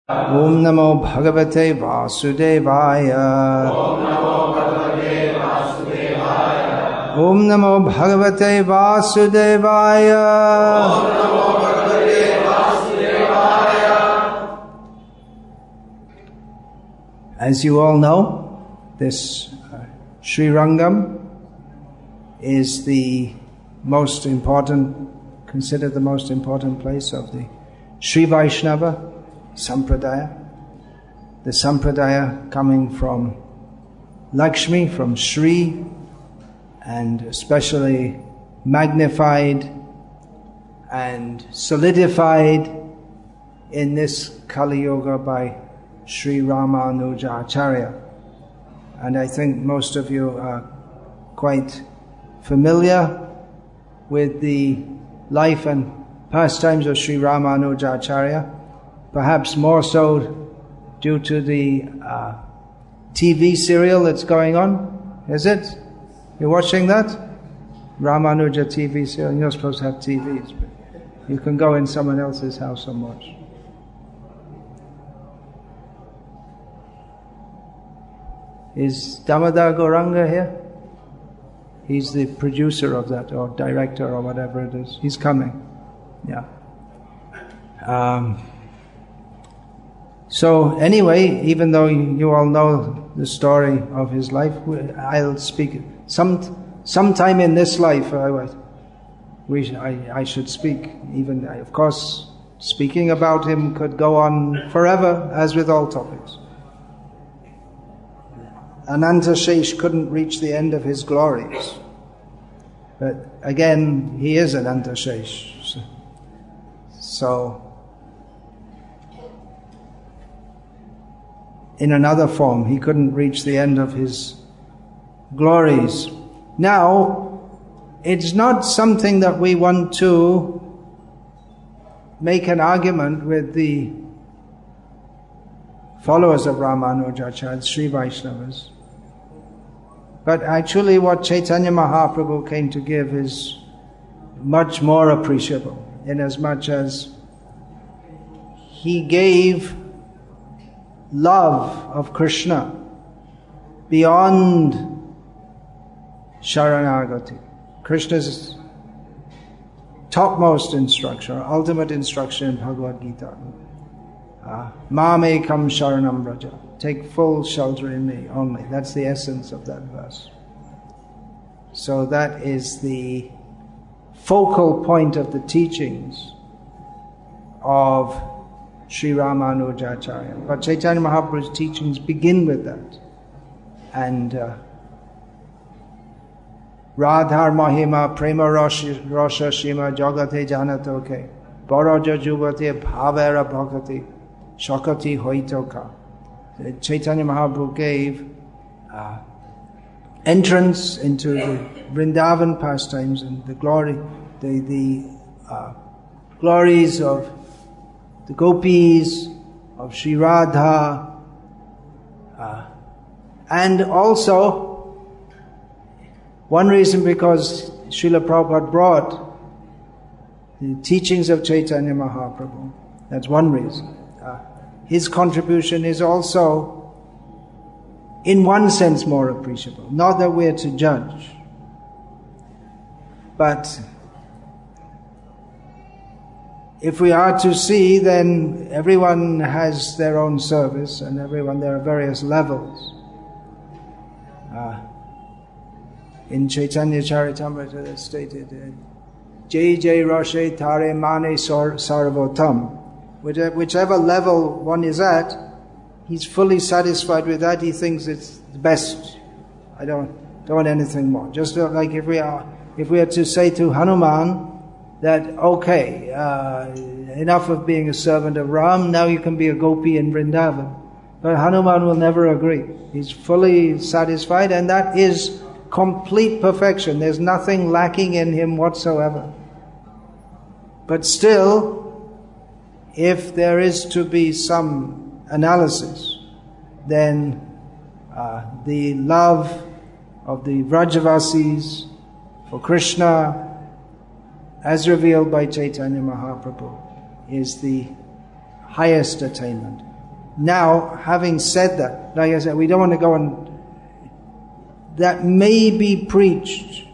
Om Namo Bhagavate Vasudevaya. Om Namo Bhagavate Vasudevaya. As you all know, this Srirangam is the most important, considered the most important place of the Sri Vaishnava Sampradaya. The Sampradaya coming from Lakshmi, from Sri, and especially magnified and solidified in this Kali Yuga by Sri Ramanuja Acharya. And I think most of you are quite familiar with the life and pastimes of Sri Ramanuja Acharya, perhaps more so due to the TV serial that's going on. Is it? You're watching that? Ramanuja TV serial. You're not supposed to have TVs, but you can go in someone else's house and watch. Is Damodar Gauranga here? He's the producer of that, or director, or whatever it is. He's coming. Yeah. So anyway, even though you all know the story of his life, I'll speak sometime in this life. I should speak. Even, of course, speaking about him could go on forever, as with all topics. Ananta Shesh couldn't reach the end of his glories. But again, he is Ananta Shesh. So, in another form, he couldn't reach the end of his glories. Now, it's not something that we want to make an argument with the followers of Ramanujacharya, Sri Vaishnavas. But actually what Chaitanya Mahaprabhu came to give is much more appreciable, inasmuch as he gave love of Krishna beyond Sharanagati. Krishna's topmost instruction, or ultimate instruction in Bhagavad Gita. Mamekam Sharanam Vraja. Take full shelter in me only. That's the essence of that verse. So that is the focal point of the teachings of Sri Ramanujacharya. But Chaitanya Mahaprabhu's teachings begin with that. And Radhar Mahima Prema Rosha Shima Jagate Janatoke Baraja Juvate Bhavera Bhakati Shakati Hoitoka. Chaitanya Mahaprabhu gave entrance into the Vrindavan pastimes and the glories of the gopis, of Sri Radha, and also one reason because Srila Prabhupada brought the teachings of Chaitanya Mahaprabhu. That's one reason. His contribution is also, in one sense, more appreciable. Not that we're to judge, but if we are to see, then everyone has their own service, and there are various levels. In Chaitanya Charitamrita it's stated, Jai Jai Rashe Tare Mane Sarvotam. Whichever level one is at, he's fully satisfied with that. He thinks it's the best. I don't want anything more. Just like if we are to say to Hanuman that, okay, enough of being a servant of Ram, now you can be a gopi in Vrindavan. But Hanuman will never agree. He's fully satisfied, and that is complete perfection. There's nothing lacking in him whatsoever. But still, if there is to be some analysis, then the love of the Vrajavasis for Krishna, as revealed by Chaitanya Mahaprabhu, is the highest attainment. Now, having said that, like I said, we don't want to go on. That may be preached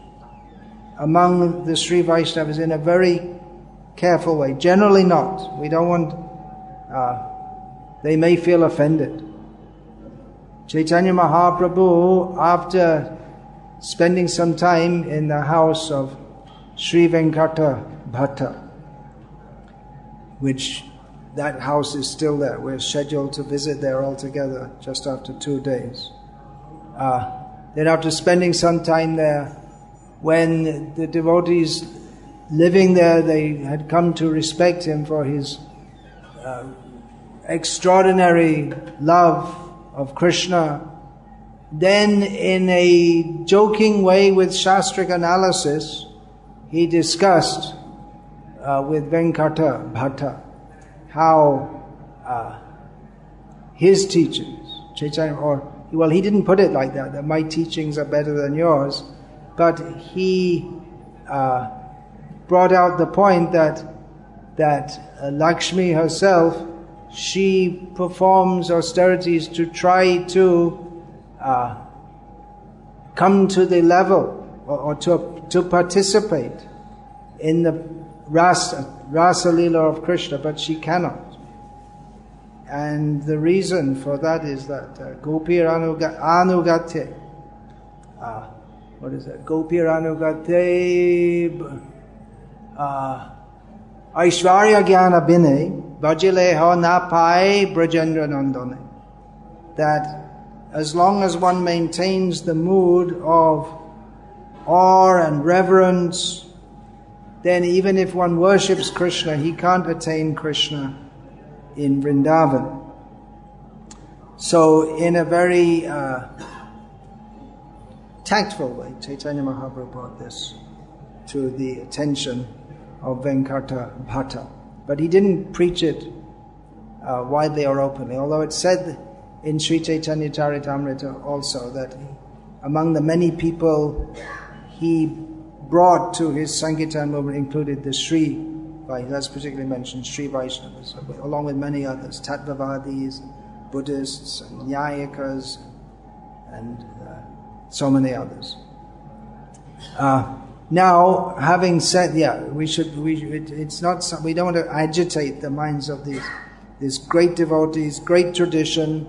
among the Sri Vaishnavas in a very careful way. Generally not. We don't want, they may feel offended. Chaitanya Mahaprabhu, after spending some time in the house of Sri Venkata Bhatta, which that house is still there. We're scheduled to visit there altogether just after 2 days. Then after spending some time there, when the devotees living there, they had come to respect him for his extraordinary love of Krishna, then in a joking way with Shastric analysis, he discussed with Venkata Bhatta how his teachings, Chaitanya, well, he didn't put it like that my teachings are better than yours, but he brought out the point that Lakshmi herself, she performs austerities to try to come to the level or to participate in the Rasa Lila of Krishna, but she cannot. And the reason for that is that Gopir Anugate, what is that? Gopir Anugate Aishwarya Jnana Bine Bhajileho Napai Brajendra Nandane. That as long as one maintains the mood of awe and reverence, then even if one worships Krishna, he can't attain Krishna in Vrindavan. So in a very tactful way, Chaitanya Mahaprabhu brought this to the attention of Venkata Bhatta. But he didn't preach it widely or openly, although it's said in Sri Chaitanya Charitamrita also that among the many people he brought to his Sankirtan movement included the Sri Vaishnavas, that's particularly mentioned, Sri Vaishnavas, along with many others, Tattvavadis, Buddhists, and Nyayikas, and so many others. Now, having said, we don't want to agitate the minds of these great devotees, great tradition.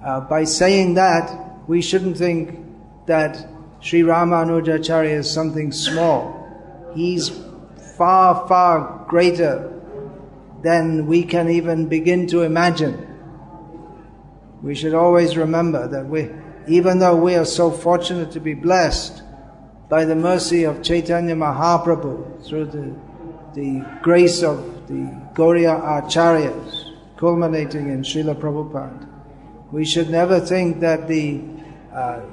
By saying that, we shouldn't think that Sri Ramanuja Acharya is something small. He's far, far greater than we can even begin to imagine. We should always remember that even though we are so fortunate to be blessed by the mercy of Chaitanya Mahaprabhu through the grace of the Gauriya Acharyas, culminating in Srila Prabhupada, we should never think that the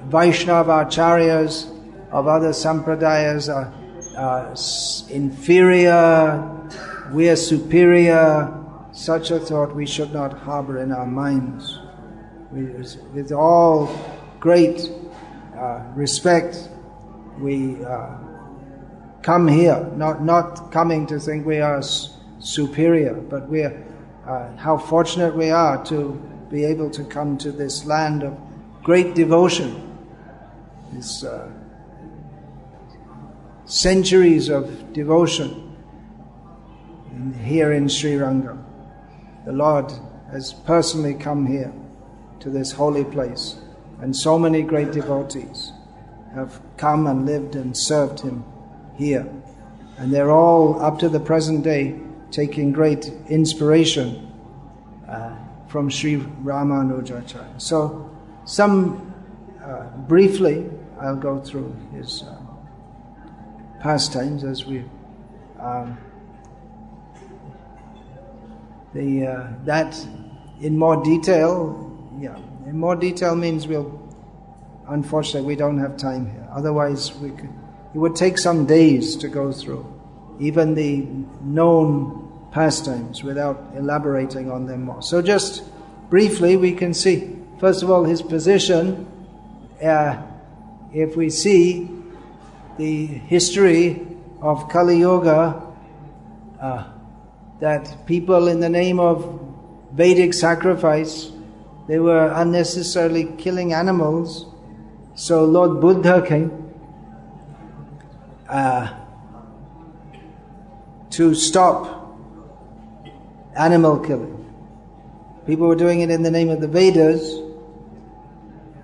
Vaishnava Acharyas of other sampradayas are inferior, we are superior. Such a thought we should not harbor in our minds. With all great respect, we come here, not coming to think we are superior, but we are how fortunate we are to be able to come to this land of great devotion, this centuries of devotion here in Srirangam. The Lord has personally come here to this holy place, and so many great devotees have come and lived and served Him here. And they're all, up to the present day, taking great inspiration from Sri Ramanuja Acharya. So, briefly, I'll go through his pastimes as we... that in more detail, in more detail means unfortunately we don't have time here. Otherwise it would take some days to go through even the known pastimes without elaborating on them more. So just briefly we can see, first of all, his position. If we see the history of Kali Yuga, that people in the name of Vedic sacrifice They were unnecessarily killing animals. So Lord Buddha came to stop animal killing. People were doing it in the name of the Vedas.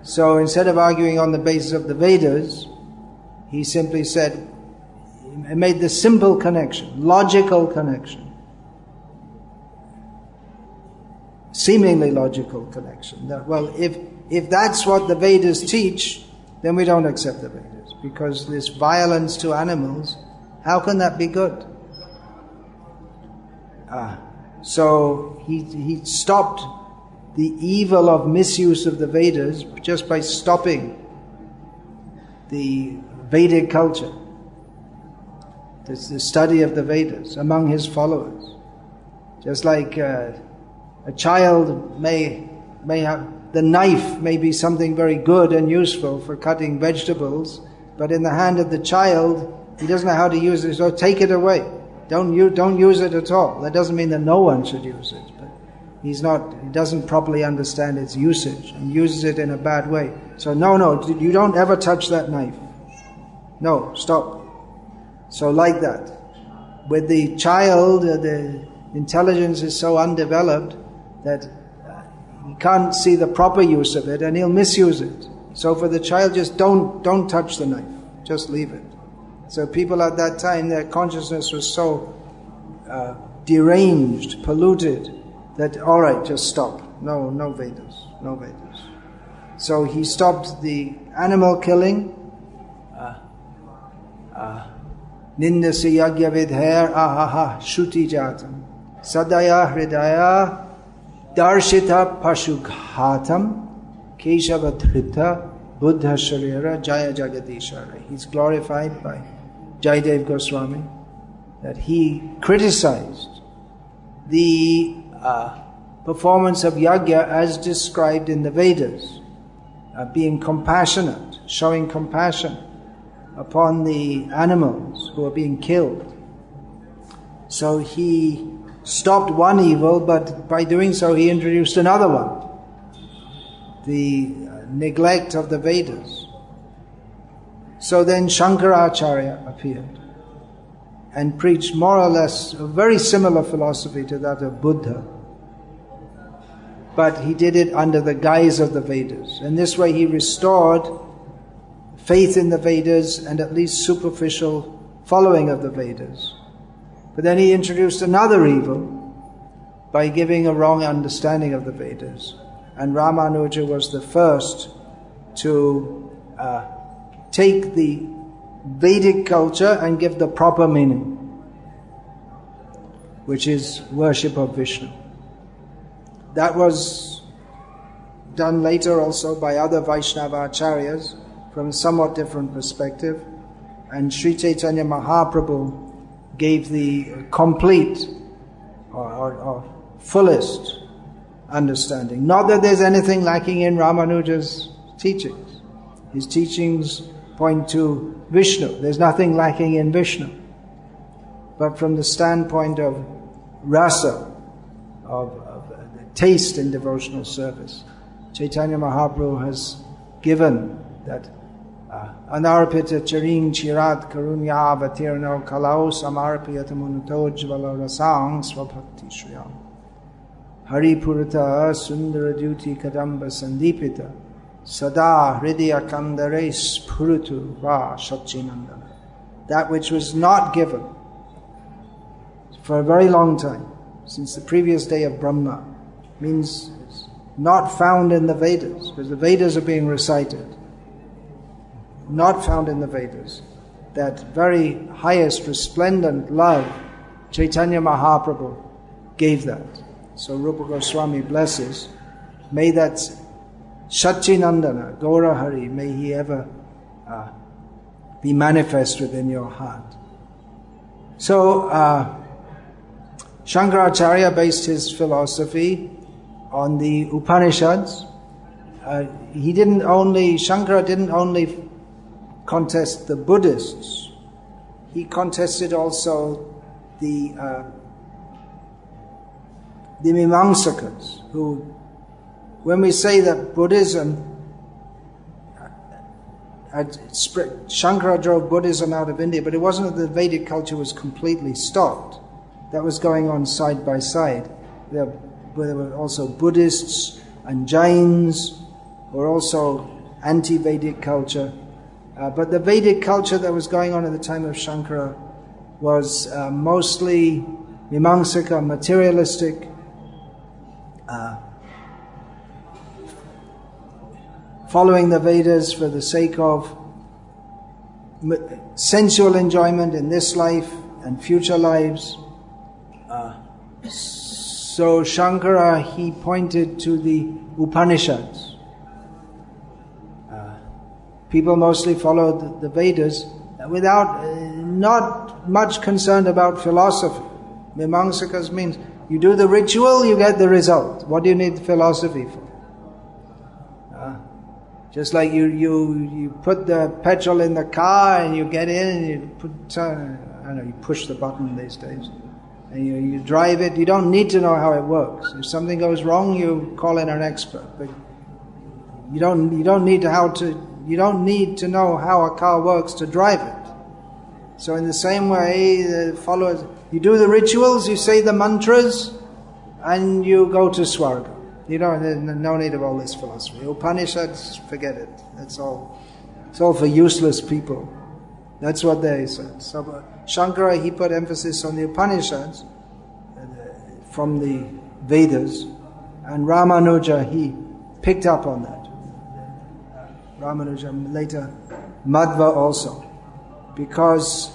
So instead of arguing on the basis of the Vedas, he simply said, he made the simple connection, logical connection, seemingly logical connection, that, well, if that's what the Vedas teach, then we don't accept the Vedas, because this violence to animals, how can that be good? So he stopped the evil of misuse of the Vedas just by stopping the Vedic culture, the study of the Vedas among his followers. Just like a child may have, the knife may be something very good and useful for cutting vegetables, but in the hand of the child, he doesn't know how to use it, so take it away. Don't use it at all. That doesn't mean that no one should use it, but he doesn't properly understand its usage and uses it in a bad way. So no, you don't ever touch that knife. No, stop. So like that. With the child, the intelligence is so undeveloped that he can't see the proper use of it and he'll misuse it. So for the child, just don't touch the knife. Just leave it. So people at that time, their consciousness was so deranged, polluted, that all right, just stop. No Vedas, no Vedas. So he stopped the animal killing. Nindasi yagya vidher ahaha shuti jatam sadaya hridaya darshita pashughatam keshavathrita buddha sharira jaya jagadishara. He's glorified by Jayadev Goswami that he criticized the performance of yagya as described in the Vedas, being compassionate, showing compassion upon the animals who are being killed. So he stopped one evil, but by doing so he introduced another one, the neglect of the Vedas. So then Shankaracharya appeared and preached more or less a very similar philosophy to that of Buddha, but he did it under the guise of the Vedas. And this way he restored faith in the Vedas and at least superficial following of the Vedas. But then he introduced another evil by giving a wrong understanding of the Vedas. And Ramanuja was the first to take the Vedic culture and give the proper meaning, which is worship of Vishnu. That was done later also by other Vaishnava acharyas from a somewhat different perspective. And Sri Chaitanya Mahaprabhu gave the complete or fullest understanding. Not that there's anything lacking in Ramanuja's teachings. His teachings point to Vishnu. There's nothing lacking in Vishnu. But from the standpoint of rasa, of taste in devotional service, Chaitanya Mahaprabhu has given that anarpita charing chirat karunya avatirno kalau samarpiyata munutojvala rasang swabhakti shriyam haripurata sundara duti kadamba sandipita sada hridaya kandare spurutu va shachinandana. That which was not given for a very long time, since the previous day of Brahma, means it's not found in the Vedas, because the Vedas are being recited. Not found in the Vedas. That very highest resplendent love, Chaitanya Mahaprabhu gave that. So Rupa Goswami blesses, may that Shachinandana, Gaura Hari, may he ever be manifest within your heart. So Shankaracharya based his philosophy on the Upanishads. Shankara didn't only contest the Buddhists, he contested also the Mimamsakas, who when we say that Buddhism, Shankara drove Buddhism out of India, but it wasn't that the Vedic culture was completely stopped. That was going on side by side. There were also Buddhists and Jains, who were also anti-Vedic culture. But the Vedic culture that was going on at the time of Shankara was mostly Mimamsaka, materialistic, following the Vedas for the sake of sensual enjoyment in this life and future lives. So Shankara, he pointed to the Upanishads. People mostly followed the Vedas without, not much concerned about philosophy. Mimamsakas means you do the ritual, you get the result. What do you need philosophy for? Just like you put the petrol in the car and you get in and you you push the button these days. And you drive it. You don't need to know how it works. If something goes wrong, you call in an expert. But you don't need to know how a car works to drive it. So in the same way, the followers, you do the rituals, you say the mantras, and you go to Swarga. There's no need of all this philosophy. Upanishads, forget it. That's all. It's all for useless people. That's what they said. So Shankara, he put emphasis on the Upanishads from the Vedas, and Ramanuja, he picked up on that. Ramanuja, later Madhva also, because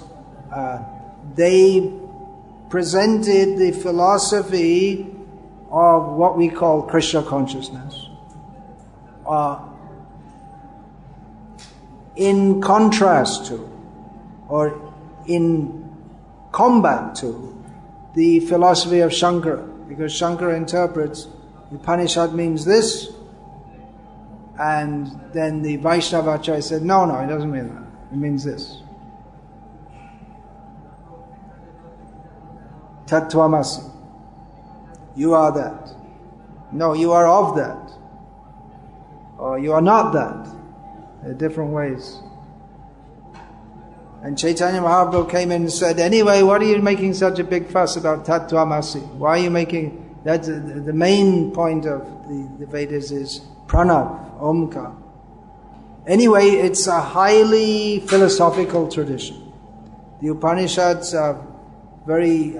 they presented the philosophy of what we call Krishna consciousness in contrast to, or in combat to, the philosophy of Shankara, because Shankara interprets Upanishad means this, and then the Vaishnava Acharya said, no, it doesn't mean that. It means this. Tattvamasi. You are that. No, you are of that. Or you are not that. There are different ways. And Chaitanya Mahaprabhu came in and said, anyway, what are you making such a big fuss about Tattvamasi? Why are you making... That's the main point of the Vedas is Pranav, Omkar. Anyway, it's a highly philosophical tradition. The Upanishads are very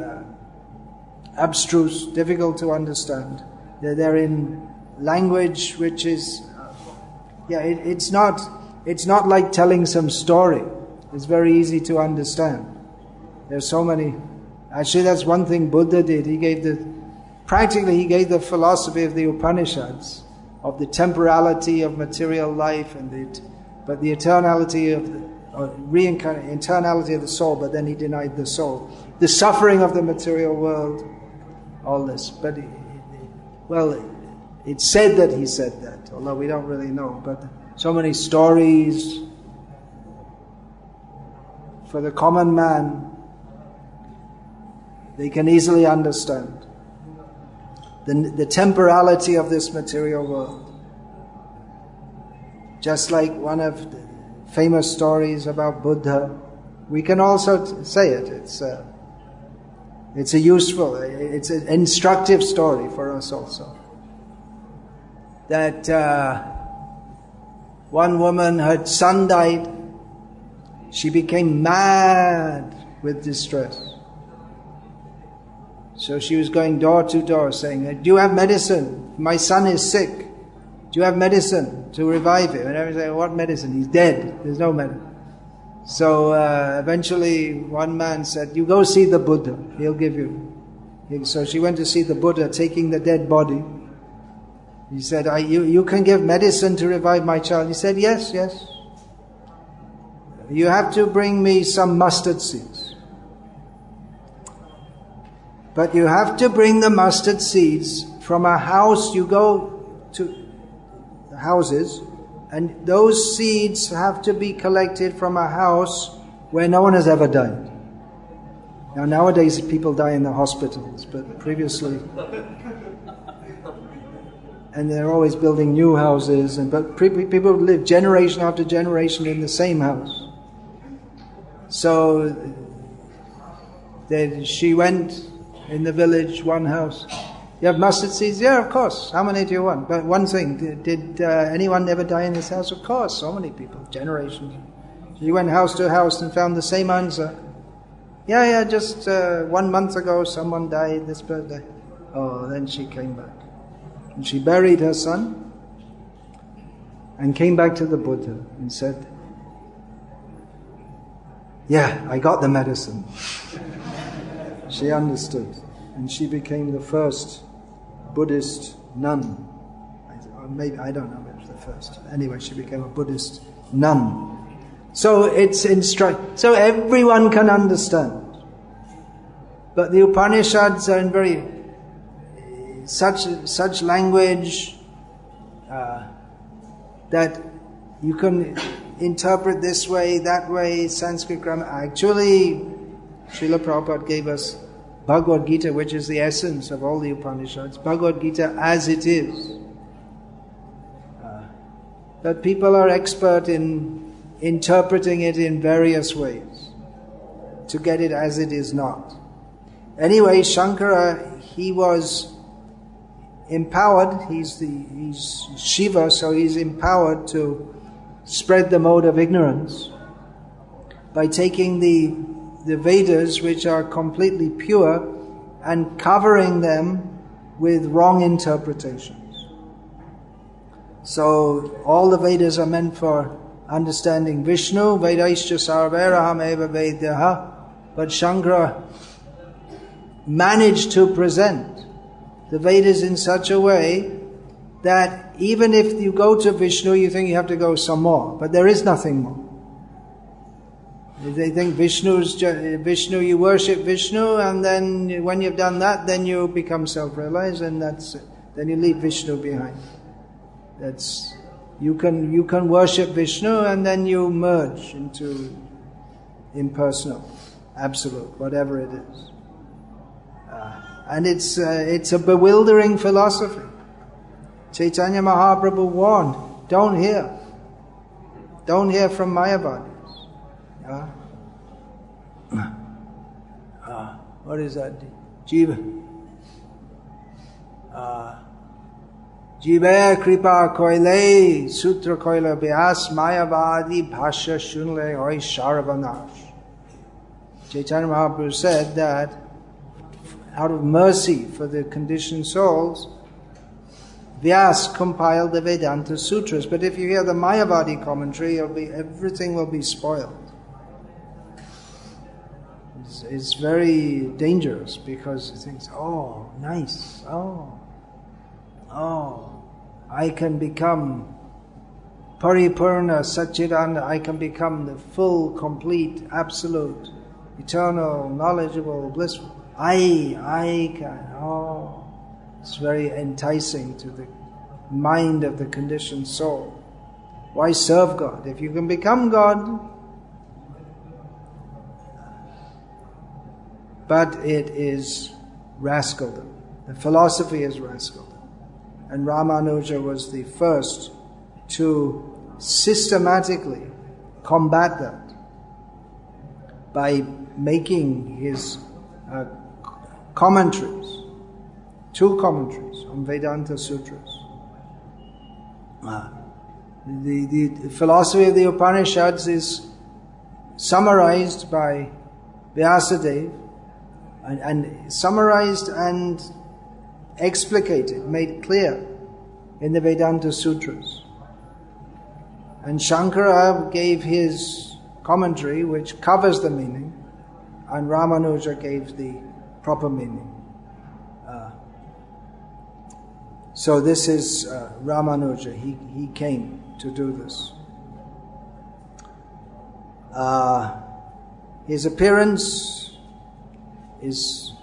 abstruse, difficult to understand. They're in language which is... it's not like telling some story. It's very easy to understand. There's so many... Actually, that's one thing Buddha did. He gave the philosophy of the Upanishads, of the temporality of material life, but the eternality of eternality of the soul, but then he denied the soul. The suffering of the material world, all this. But, it's said that he said that, although we don't really know. But so many stories for the common man, they can easily understand the temporality of this material world. Just like one of the famous stories about Buddha, we can also say it. It's an instructive story for us also. That one woman, her son died. She became mad with distress. So she was going door to door saying, do you have medicine? My son is sick. Do you have medicine to revive him? And everyone said, what medicine? He's dead. There's no medicine. So eventually one man said, you go see the Buddha. He'll give you. So she went to see the Buddha taking the dead body. He said, you can give medicine to revive my child. He said, yes. You have to bring me some mustard seeds. But you have to bring the mustard seeds from a house. You go to the houses, and those seeds have to be collected from a house where no one has ever died. Now nowadays people die in the hospitals, but previously... and they're always building new houses, but people live generation after generation in the same house. So she went in the village, one house. You have mustard seeds? Yeah, of course. How many do you want? But one thing, did anyone ever die in this house? Of course, so many people, generations. She went house to house and found the same answer. Yeah, just 1 month ago someone died, this birthday. Oh, then she came back. And she buried her son and came back to the Buddha and said, yeah, I got the medicine. She understood. And she became the first Buddhist nun. Or maybe, I don't know if it was the first. Anyway, she became a Buddhist nun. So it's so everyone can understand. But the Upanishads are in very such language that you can interpret this way, that way, Sanskrit grammar. Actually, Srila Prabhupada gave us Bhagavad Gita, which is the essence of all the Upanishads. Bhagavad Gita as it is. But people are expert in interpreting it in various ways to get it as it is not. Anyway, Shankara, he was empowered. He's Shiva, so he's empowered to spread the mode of ignorance by taking the Vedas, which are completely pure, and covering them with wrong interpretations. So all the Vedas are meant for understanding Vishnu, Vedaischa sarvaraham eva Vedaha, but Shankara managed to present the Vedas in such a way that even if you go to Vishnu, you think you have to go some more, but there is nothing more. They think Vishnu, you worship Vishnu, and then when you've done that, then you become self-realized, and that's it. Then you leave Vishnu behind. You can worship Vishnu, and then you merge into impersonal, absolute, whatever it is. And it's a bewildering philosophy. Chaitanya Mahaprabhu warned, don't hear from Mayavadis. What is that? Jiva kripa koile sutra koile vyas mayavadi bhasha shunle hoy sharvanash. Chaitanya Mahaprabhu said that out of mercy for the conditioned souls, Vyas compiled the Vedanta Sutras. But if you hear the Mayavadi commentary, everything will be spoiled. It's very dangerous because it thinks, oh, nice, oh, I can become Paripurna, Satchidanda, I can become the full, complete, absolute, eternal, knowledgeable, blissful. I can, it's very enticing to the mind of the conditioned soul. Why serve God? If you can become God. But it is rascaldom. The philosophy is rascaldom. And Ramanuja was the first to systematically combat that by making his commentaries, 2 commentaries on Vedanta Sutras. The philosophy of the Upanishads is summarized by Vyasadeva, and summarized and explicated, made clear in the Vedanta Sutras. And Shankara gave his commentary, which covers the meaning, and Ramanuja gave the proper meaning. So this is Ramanuja. He came to do this. His appearance is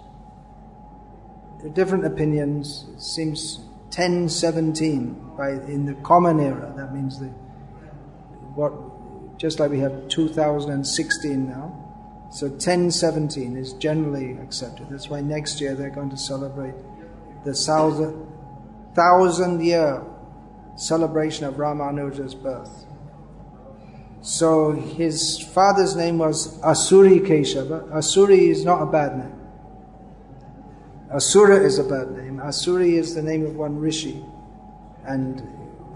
different opinions. It seems 1017 in the common era. That means just like we have 2016 now. So 1017 is generally accepted. That's why next year they're going to celebrate the 1000th 1,000-year celebration of Ramanuja's birth. So his father's name was Asuri Keshava. Asuri is not a bad name. Asura is a bad name. Asuri is the name of one rishi. And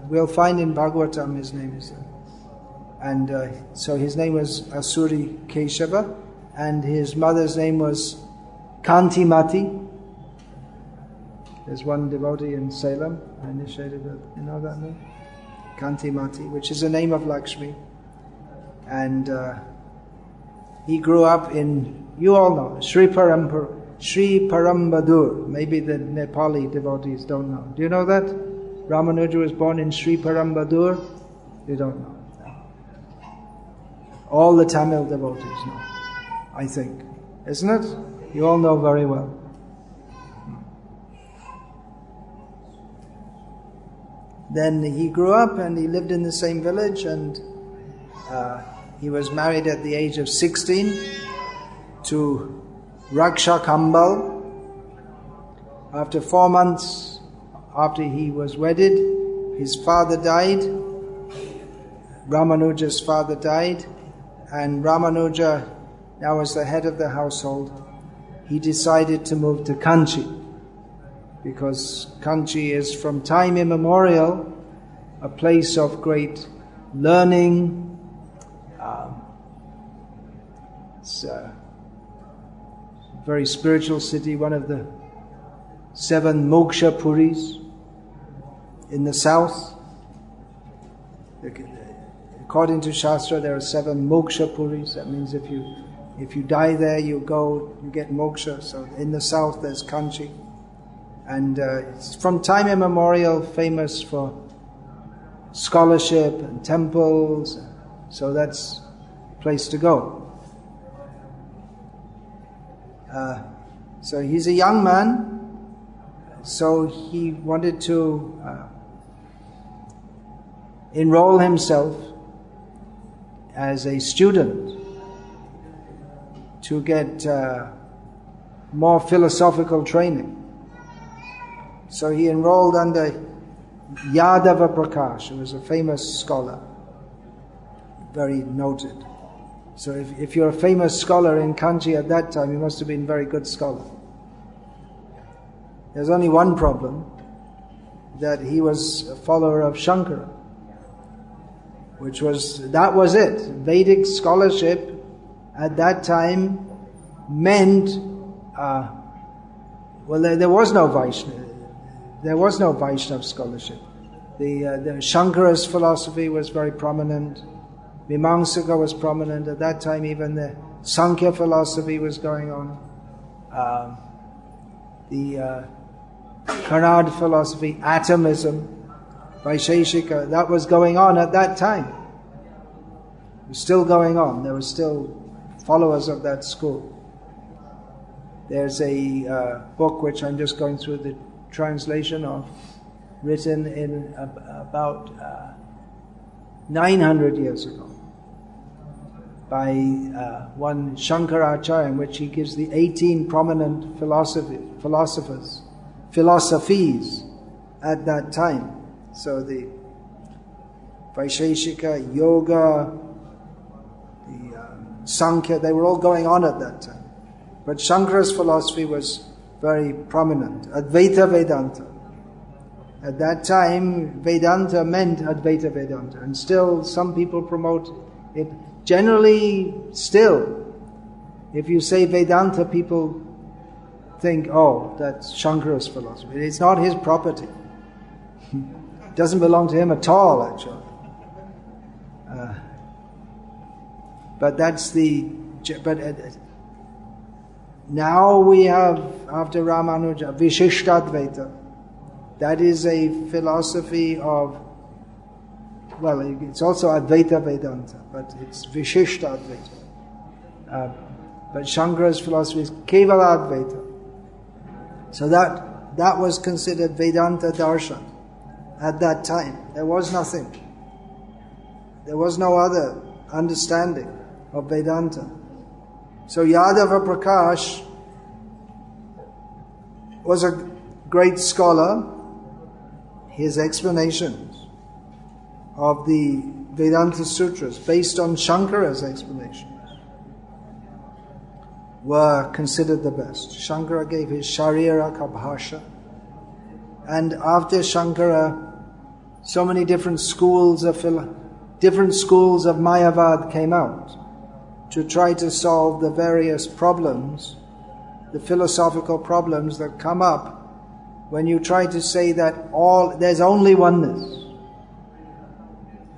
we'll find in Bhagavatam his name is there. And so his name was Asuri Keshava. And his mother's name was Kantimati. There's one devotee in Salem, I initiated it. You know that name? Kantimati, which is a name of Lakshmi. And he grew up in, you all know, Sri Parambadur. Maybe the Nepali devotees don't know. Do you know that? Ramanuja was born in Sri Parambadur? You don't know. No. All the Tamil devotees know, I think. Isn't it? You all know very well. Then he grew up and he lived in the same village, and he was married at the age of 16 to Raksha Kambal. After 4 months after he was wedded, his father died. Ramanuja's father died, and Ramanuja, now as the head of the household, he decided to move to Kanchi, because Kanchi is from time immemorial a place of great learning. It's a very spiritual city, one of the 7 moksha puris in the south. According to Shastra, there are 7 moksha puris. That means if you die there, you get moksha. So in the south there's Kanchi. And it's from time immemorial famous for scholarship and temples. So that's a place to go. So he's a young man, so he wanted to enroll himself as a student to get more philosophical training. So he enrolled under Yadava Prakash, who was a famous scholar, very noted. So if you're a famous scholar in Kanchi at that time, you must have been a very good scholar. There's only one problem, that he was a follower of Shankara, that was it. Vedic scholarship at that time meant, there was no Vaishnava. There was no Vaishnava scholarship. The Shankara's philosophy was very prominent. Vimamsaka was prominent. At that time even the Sankhya philosophy was going on. The Karnad philosophy, atomism, Vaisheshika, that was going on at that time. It was still going on. There were still followers of that school. There's a book which I'm just going through the translation of, written in about 900 years ago by one Shankaracharya, in which he gives the 18 prominent philosophies at that time. So the Vaisheshika, Yoga, the Sankhya, they were all going on at that time. But Shankara's philosophy was very prominent. Advaita Vedanta. At that time, Vedanta meant Advaita Vedanta, and still some people promote it. Generally, still, if you say Vedanta, people think, oh, that's Shankara's philosophy. It's not his property. It doesn't belong to him at all, actually. But that's the... now we have, after Ramanuja, Vishishtadvaita. That is a philosophy of, well, it's also Advaita Vedanta, but it's Vishishta Advaita. But Shankara's philosophy is Kevala Advaita. So that was considered Vedanta Darshan at that time. There was nothing. There was no other understanding of Vedanta. So Yadava Prakash was a great scholar, his explanations of the Vedanta Sutras, based on Shankara's explanations, were considered the best. Shankara gave his Shariraka Bhasha, and after Shankara, so many different schools of Mayavad came out to try to solve the various problems, the philosophical problems that come up when you try to say that there's only oneness.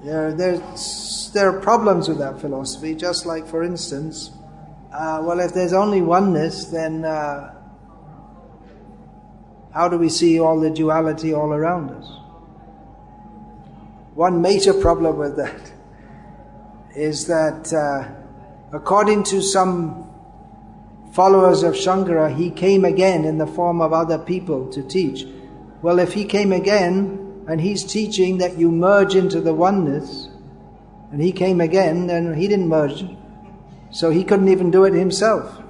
There are problems with that philosophy, just like, for instance, if there's only oneness, then how do we see all the duality all around us? One major problem with that is that according to some followers of Shankara, he came again in the form of other people to teach. Well, if he came again and he's teaching that you merge into the oneness, and he came again, then he didn't merge, so he couldn't even do it himself.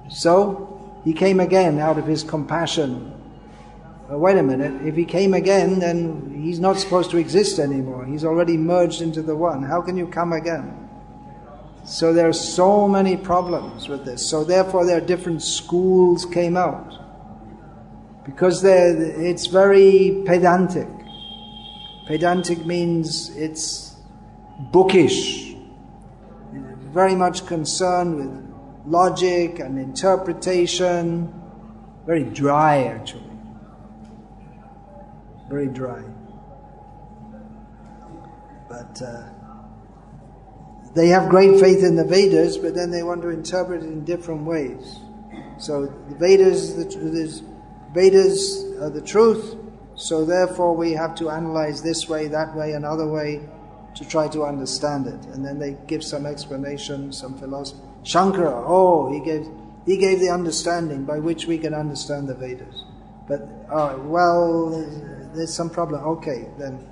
So he came again out of his compassion. Wait a minute, if he came again, then he's not supposed to exist anymore. He's already merged into the one. How can you come again? So there are so many problems with this. So therefore there are different schools came out. Because it's very pedantic. Pedantic means it's bookish. Very much concerned with logic and interpretation. Very dry, actually. Very dry. But they have great faith in the Vedas, but then they want to interpret it in different ways. So the Vedas are the truth, so therefore we have to analyze this way, that way, another way to try to understand it. And then they give some explanation, some philosophy. Shankara, he gave the understanding by which we can understand the Vedas. But, there's some problem. Okay, then,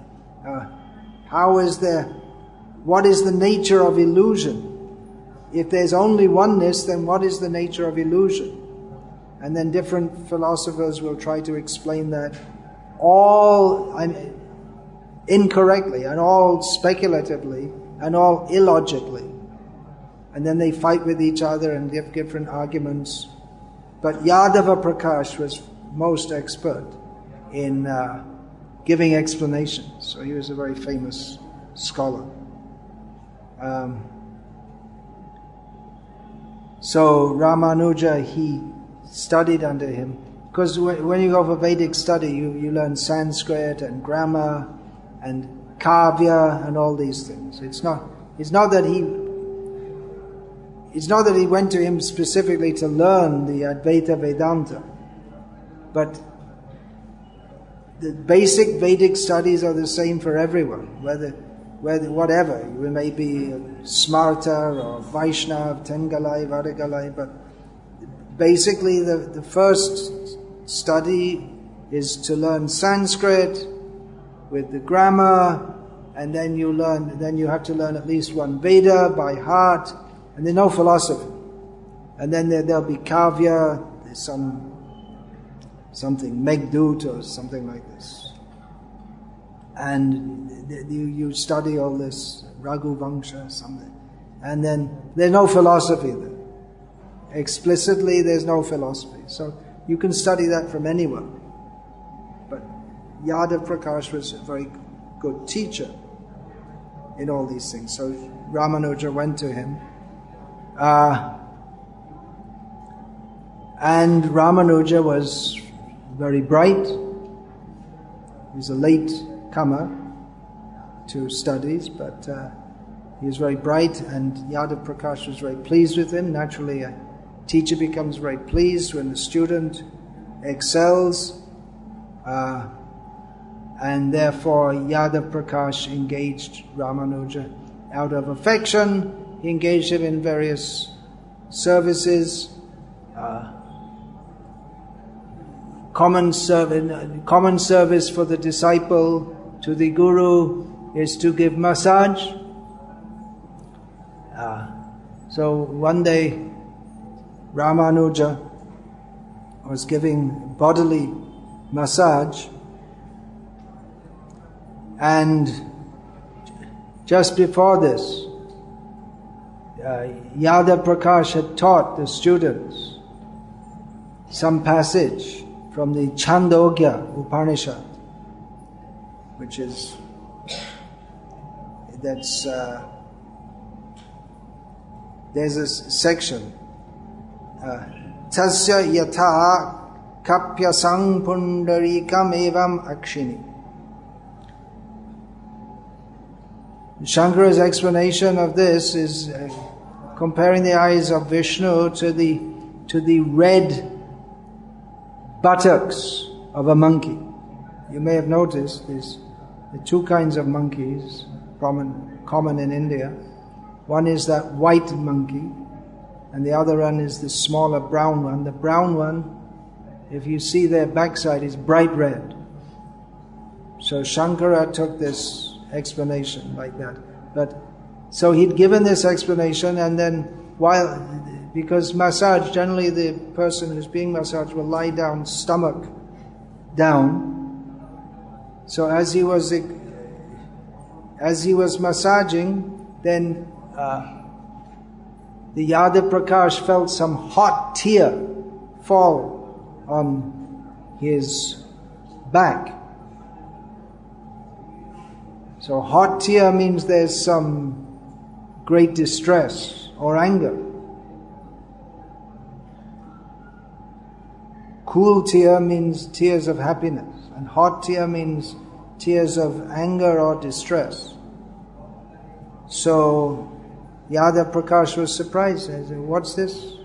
what is the nature of illusion? If there's only oneness, then what is the nature of illusion? And then different philosophers will try to explain that incorrectly, and all speculatively, and all illogically. And then they fight with each other and give different arguments. But Yadava Prakash was most expert in giving explanations. So he was a very famous scholar. So Ramanuja, he studied under him. Because when you go for Vedic study, you learn Sanskrit and grammar and kavya and all these things. It's not that he went to him specifically to learn the Advaita Vedanta, but the basic Vedic studies are the same for everyone, whatever. You may be Smarta or Vaishnav, Tengalai, Vadagalai, but basically the first study is to learn Sanskrit with the grammar, and then you have to learn at least one Veda by heart, and there's no philosophy. And then there'll be kavya, there's something Megdut or something like this. And you study all this Raghu Vangsha, something. And then there's no philosophy there. Explicitly, there's no philosophy. So you can study that from anyone. But Yadav Prakash was a very good teacher in all these things. So Ramanuja went to him. And Ramanuja was very bright. He was a late comer to studies, but he was very bright, and Yadav Prakash was very pleased with him. Naturally, a teacher becomes very pleased when the student excels, and therefore Yadav Prakash engaged Ramanuja out of affection. He engaged him in various services. Common service for the disciple to the guru is to give massage. So one day Ramanuja was giving bodily massage And just before this, Yadav Prakash had taught the students some passage from the Chandogya Upanishad, which is, there's a section, Tasya yatha kapyasang pundarikam evam akshini. Shankara's explanation of this is comparing the eyes of Vishnu to the red buttocks of a monkey. You may have noticed there's the two kinds of monkeys common in India. One is that white monkey, and the other one is the smaller brown one. The brown one, if you see their backside, is bright red. So Shankara took this explanation like that. But so he'd given this explanation, and then because massage, generally the person who's being massaged will lie down, stomach down. So as he was massaging, then the Yadav Prakash felt some hot tear fall on his back. So hot tear means there's some great distress or anger. Cool tear means tears of happiness, and hot tear means tears of anger or distress. So Yadav Prakash was surprised. He said, "What's this?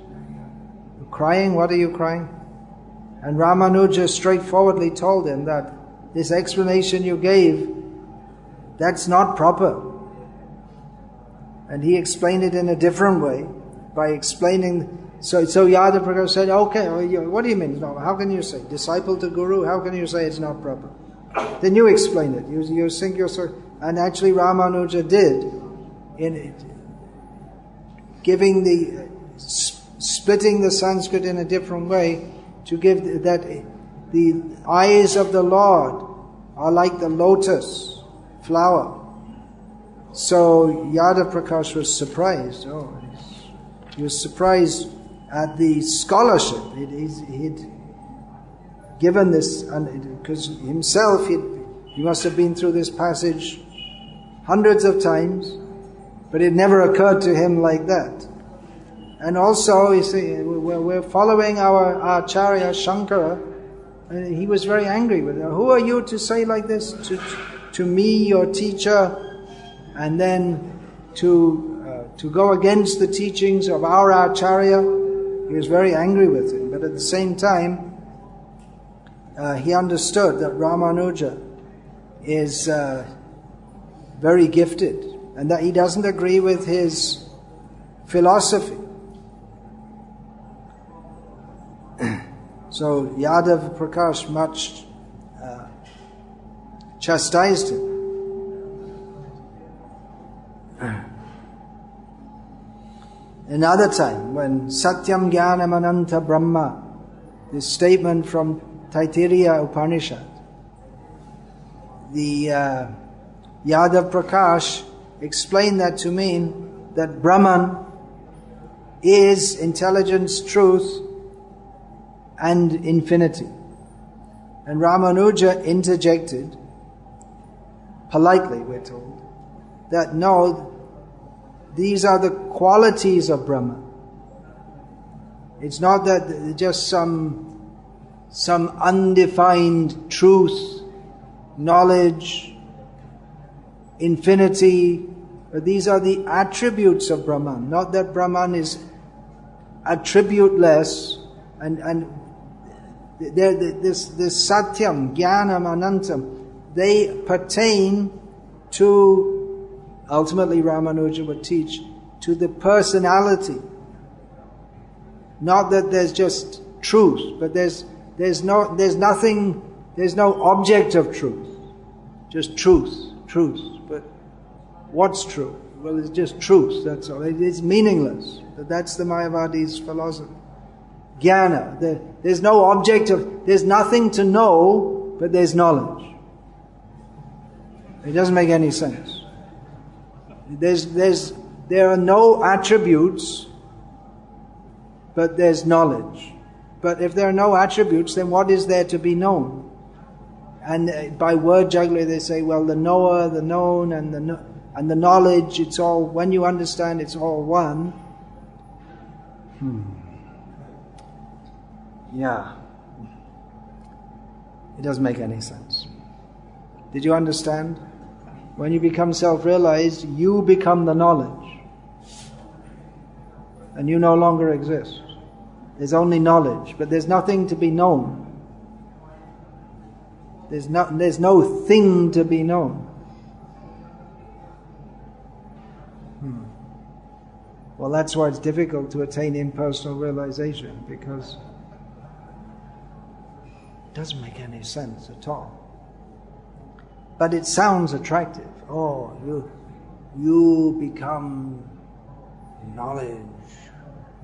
You're crying? What are you crying?" And Ramanuja straightforwardly told him that this explanation you gave, that's not proper. And he explained it in a different way by explaining. So Yadav Prakash said, "Okay, what do you mean? No, how can you say disciple to guru? How can you say it's not proper? Then you explain it. You think you're so." And actually, Ramanuja did in it, splitting the Sanskrit in a different way to give that the eyes of the Lord are like the lotus flower. So Yadav Prakash was surprised. He was surprised at the scholarship. He'd given this, because himself he must have been through this passage hundreds of times, but it never occurred to him like that. And also, you see, we're following our Acharya Shankara, and he was very angry with him. Who are you to say like this to me, your teacher, and then to go against the teachings of our Acharya? He was very angry with him. But at the same time, he understood that Ramanuja is very gifted, and that he doesn't agree with his philosophy. So Yadav Prakash much chastised him. Another time, when Satyam Jnanam Ananta Brahma, this statement from Taittiriya Upanishad, the Yadav Prakash explained that to mean that Brahman is intelligence, truth, and infinity. And Ramanuja interjected, politely we're told, that no, these are the qualities of Brahman. It's not that just some undefined truth, knowledge, infinity, but these are the attributes of Brahman. Not that Brahman is attributeless, and this Satyam, Jnanam, Anantam, they pertain to, ultimately Ramanuja would teach, to the personality. Not that there's just truth, but there's no object of truth. Just truth. But what's truth? Well, it's just truth, that's all. It's meaningless. But that's the Mayavadi's philosophy. Jnana, there's no object of, there's nothing to know, but there's knowledge. It doesn't make any sense. There are no attributes, but there's knowledge. But if there are no attributes, then what is there to be known? And by word jugglery they say, well, the knower, the known, and the knowledge, it's all, when you understand it's all one. Yeah. It doesn't make any sense. Did you understand? When you become self-realized, you become the knowledge. And you no longer exist. There's only knowledge, but there's nothing to be known. There's no thing to be known. Well, that's why it's difficult to attain impersonal realization, because it doesn't make any sense at all. But it sounds attractive. Oh, you become knowledge.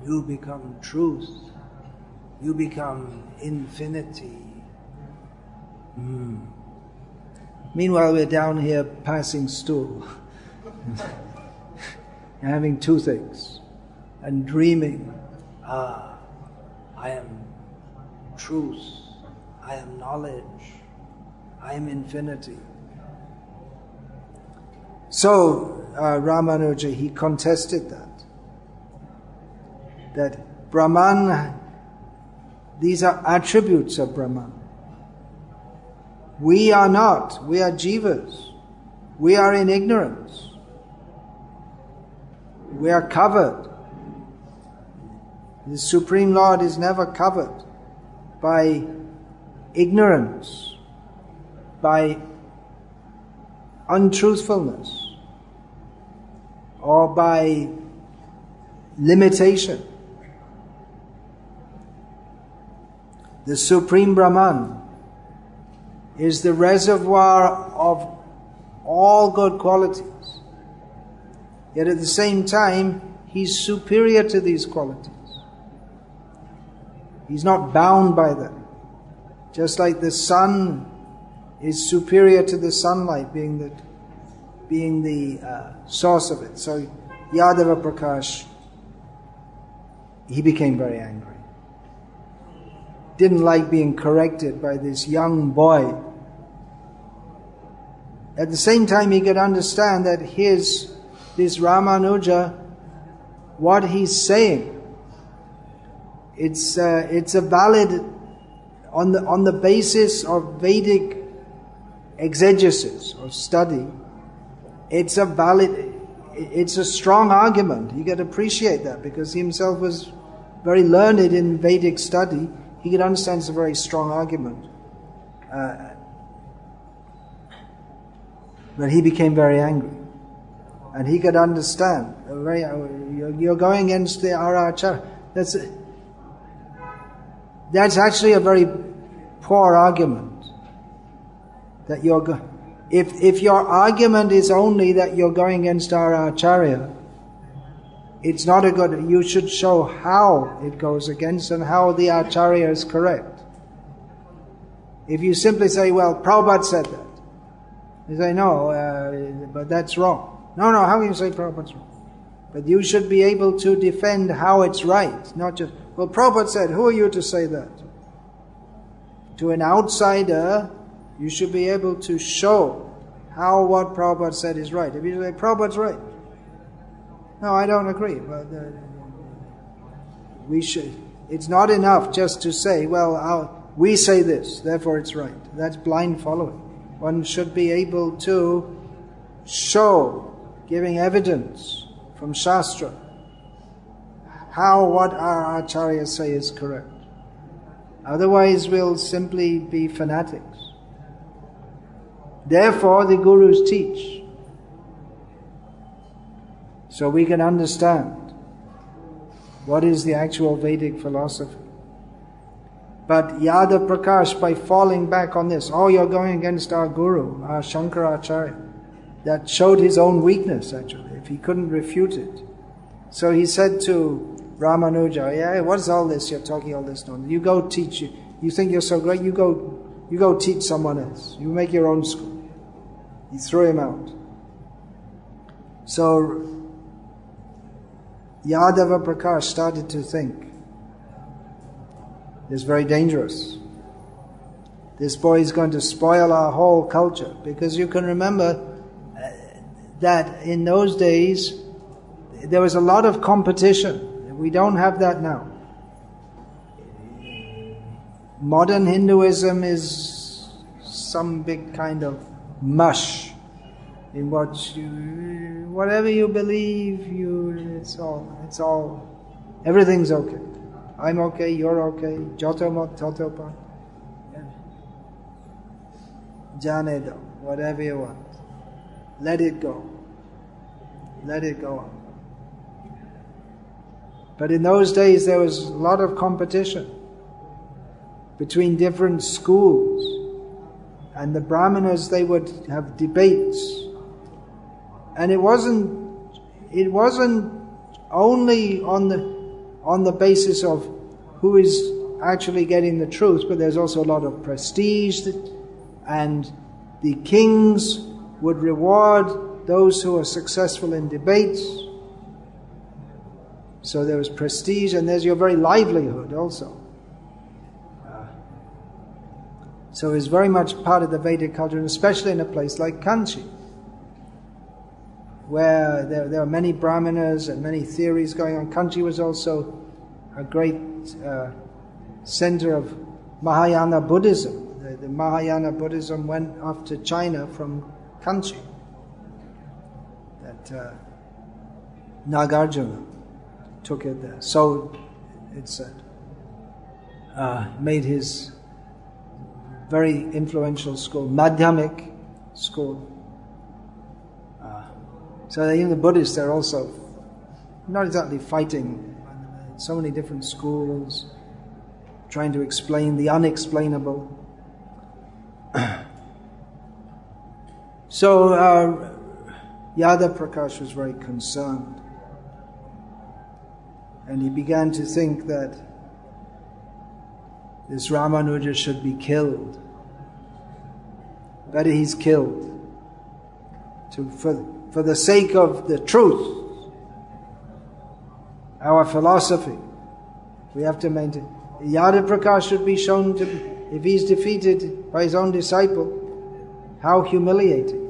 You become truth. You become infinity. Meanwhile, we're down here passing stool, and having toothaches, and dreaming, I am truth, I am knowledge, I am infinity. So, Ramanuja, he contested that Brahman, these are attributes of Brahman. We are not, we are jivas. We are in ignorance. We are covered. The Supreme Lord is never covered by ignorance, by untruthfulness, or by limitation. The Supreme Brahman is the reservoir of all good qualities. Yet at the same time, He's superior to these qualities. He's not bound by them. Just like the sun is superior to the sunlight, being the source of it. So Yadava Prakash, he became very angry. Didn't like being corrected by this young boy. At the same time, he could understand that this Ramanuja, what he's saying, it's a valid, on the basis of Vedic exegesis or study, it's a strong argument. You can appreciate that, because he himself was very learned in Vedic study. He could understand it's a very strong argument. But he became very angry. And he could understand. You're going against our Acharya. That's actually a very poor argument. That if your argument is only that you're going against our Acharya, it's not a good. You should show how it goes against and how the Acharya is correct. If you simply say, well, Prabhupada said that, you say, no, but that's wrong. No, how can you say Prabhupada's wrong? But you should be able to defend how it's right, not just, well, Prabhupada said, who are you to say that? To an outsider, you should be able to show how what Prabhupada said is right. If you say, Prabhupada's right. No, I don't agree. But it's not enough just to say, well, we say this, therefore it's right. That's blind following. One should be able to show, giving evidence from Shastra, how what our Acharyas say is correct. Otherwise we'll simply be fanatics. Therefore the Gurus teach, so we can understand what is the actual Vedic philosophy. But Yada Prakash, by falling back on this, you're going against our Guru, our Shankaracharya, that showed his own weakness actually, if he couldn't refute it. So he said to Ramanuja, what is all this? You're talking all this nonsense. You go teach. You think you're so great, you go teach someone else. You make your own school. He threw him out. So Yadava Prakash started to think, it's very dangerous. This boy is going to spoil our whole culture. Because you can remember that in those days, there was a lot of competition. We don't have that now. Modern Hinduism is some big kind of mush in whatever you believe, it's all, everything's okay. I'm okay, you're okay. Joto mot toto pa. Jane do, whatever you want. Let it go. Let it go on. But in those days there was a lot of competition between different schools. And the Brahmanas, they would have debates. And it wasn't only on the basis of who is actually getting the truth, but there's also a lot of prestige, and the kings would reward those who are successful in debates. So there was prestige, and there's your very livelihood also. So it's very much part of the Vedic culture, and especially in a place like Kanchi, where there are many Brahmanas and many theories going on. Kanchi was also a great center of Mahayana Buddhism. The Mahayana Buddhism went off to China from Kanchi. That Nagarjuna took it there. So it's made his very influential school, Madhyamik school. So even the Buddhists, they're also not exactly fighting. So many different schools trying to explain the unexplainable. So Yadav Prakash was very concerned, and he began to think that this Ramanuja should be killed. Better he's killed for the sake of the truth, our philosophy. We have to maintain. Yadav Prakash should be shown to, if he's defeated by his own disciple, how humiliating.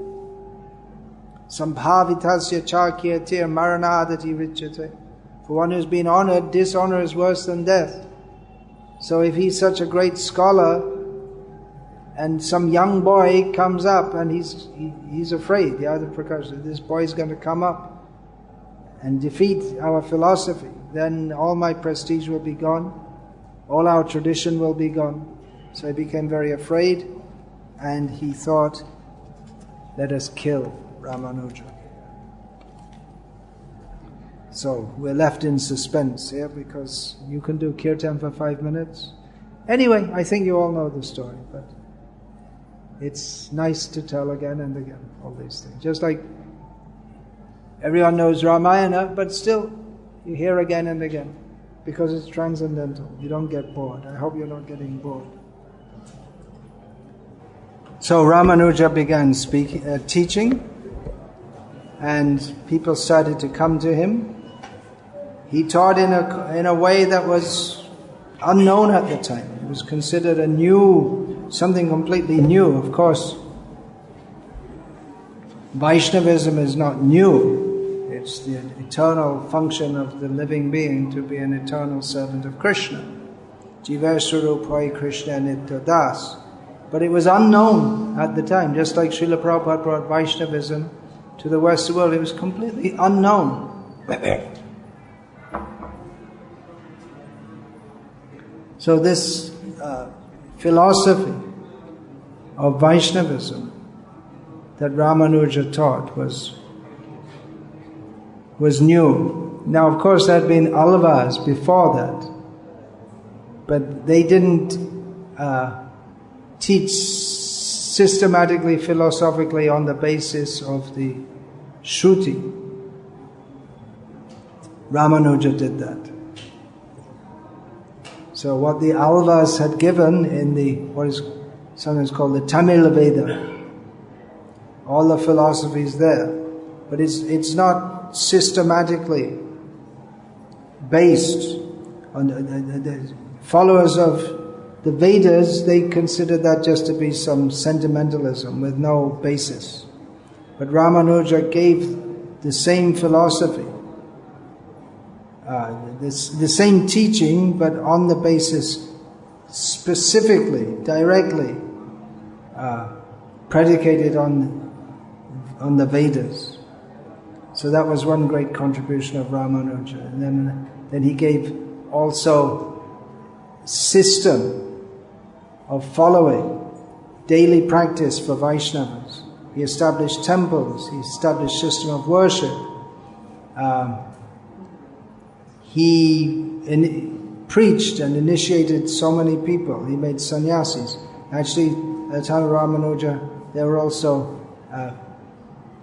Sambhavitasya chakyatir maranadati richate. For one who's been honored, dishonor is worse than death. So if he's such a great scholar, and some young boy comes up and he's afraid, Yadav Prakash, that this boy is going to come up and defeat our philosophy, then all my prestige will be gone, all our tradition will be gone. So he became very afraid, and he thought, let us kill Ramanuja. So we're left in suspense here, because you can do kirtan for 5 minutes. Anyway, I think you all know the story, but it's nice to tell again and again all these things. Just like everyone knows Ramayana, but still you hear again and again, because it's transcendental. You don't get bored. I hope you're not getting bored. So Ramanuja began teaching, and people started to come to him. He taught in a way that was unknown at the time. It was considered something completely new. Of course, Vaishnavism is not new. It's the eternal function of the living being to be an eternal servant of Krishna. Jiva-swarupai Krishna Nitya Das. But it was unknown at the time. Just like Srila Prabhupada brought Vaishnavism to the Western world, it was completely unknown. So this philosophy of Vaishnavism that Ramanuja taught was new. Now, of course, there had been alvas before that, but they didn't teach systematically, philosophically on the basis of the Shruti. Ramanuja did that. So what the alvas had given in what is sometimes called the Tamil Veda, all the philosophies there, but it's not systematically based on the followers of the Vedas. They consider that just to be some sentimentalism with no basis. But Ramanuja gave the same philosophy, the same teaching, but on the basis specifically, directly predicated on the Vedas. So that was one great contribution of Ramanuja. And then he gave also system of following, daily practice for Vaishnavas. He established temples, he established system of worship. He preached and initiated so many people. He made sannyasis. Actually, at the time of Ramanuja, there were also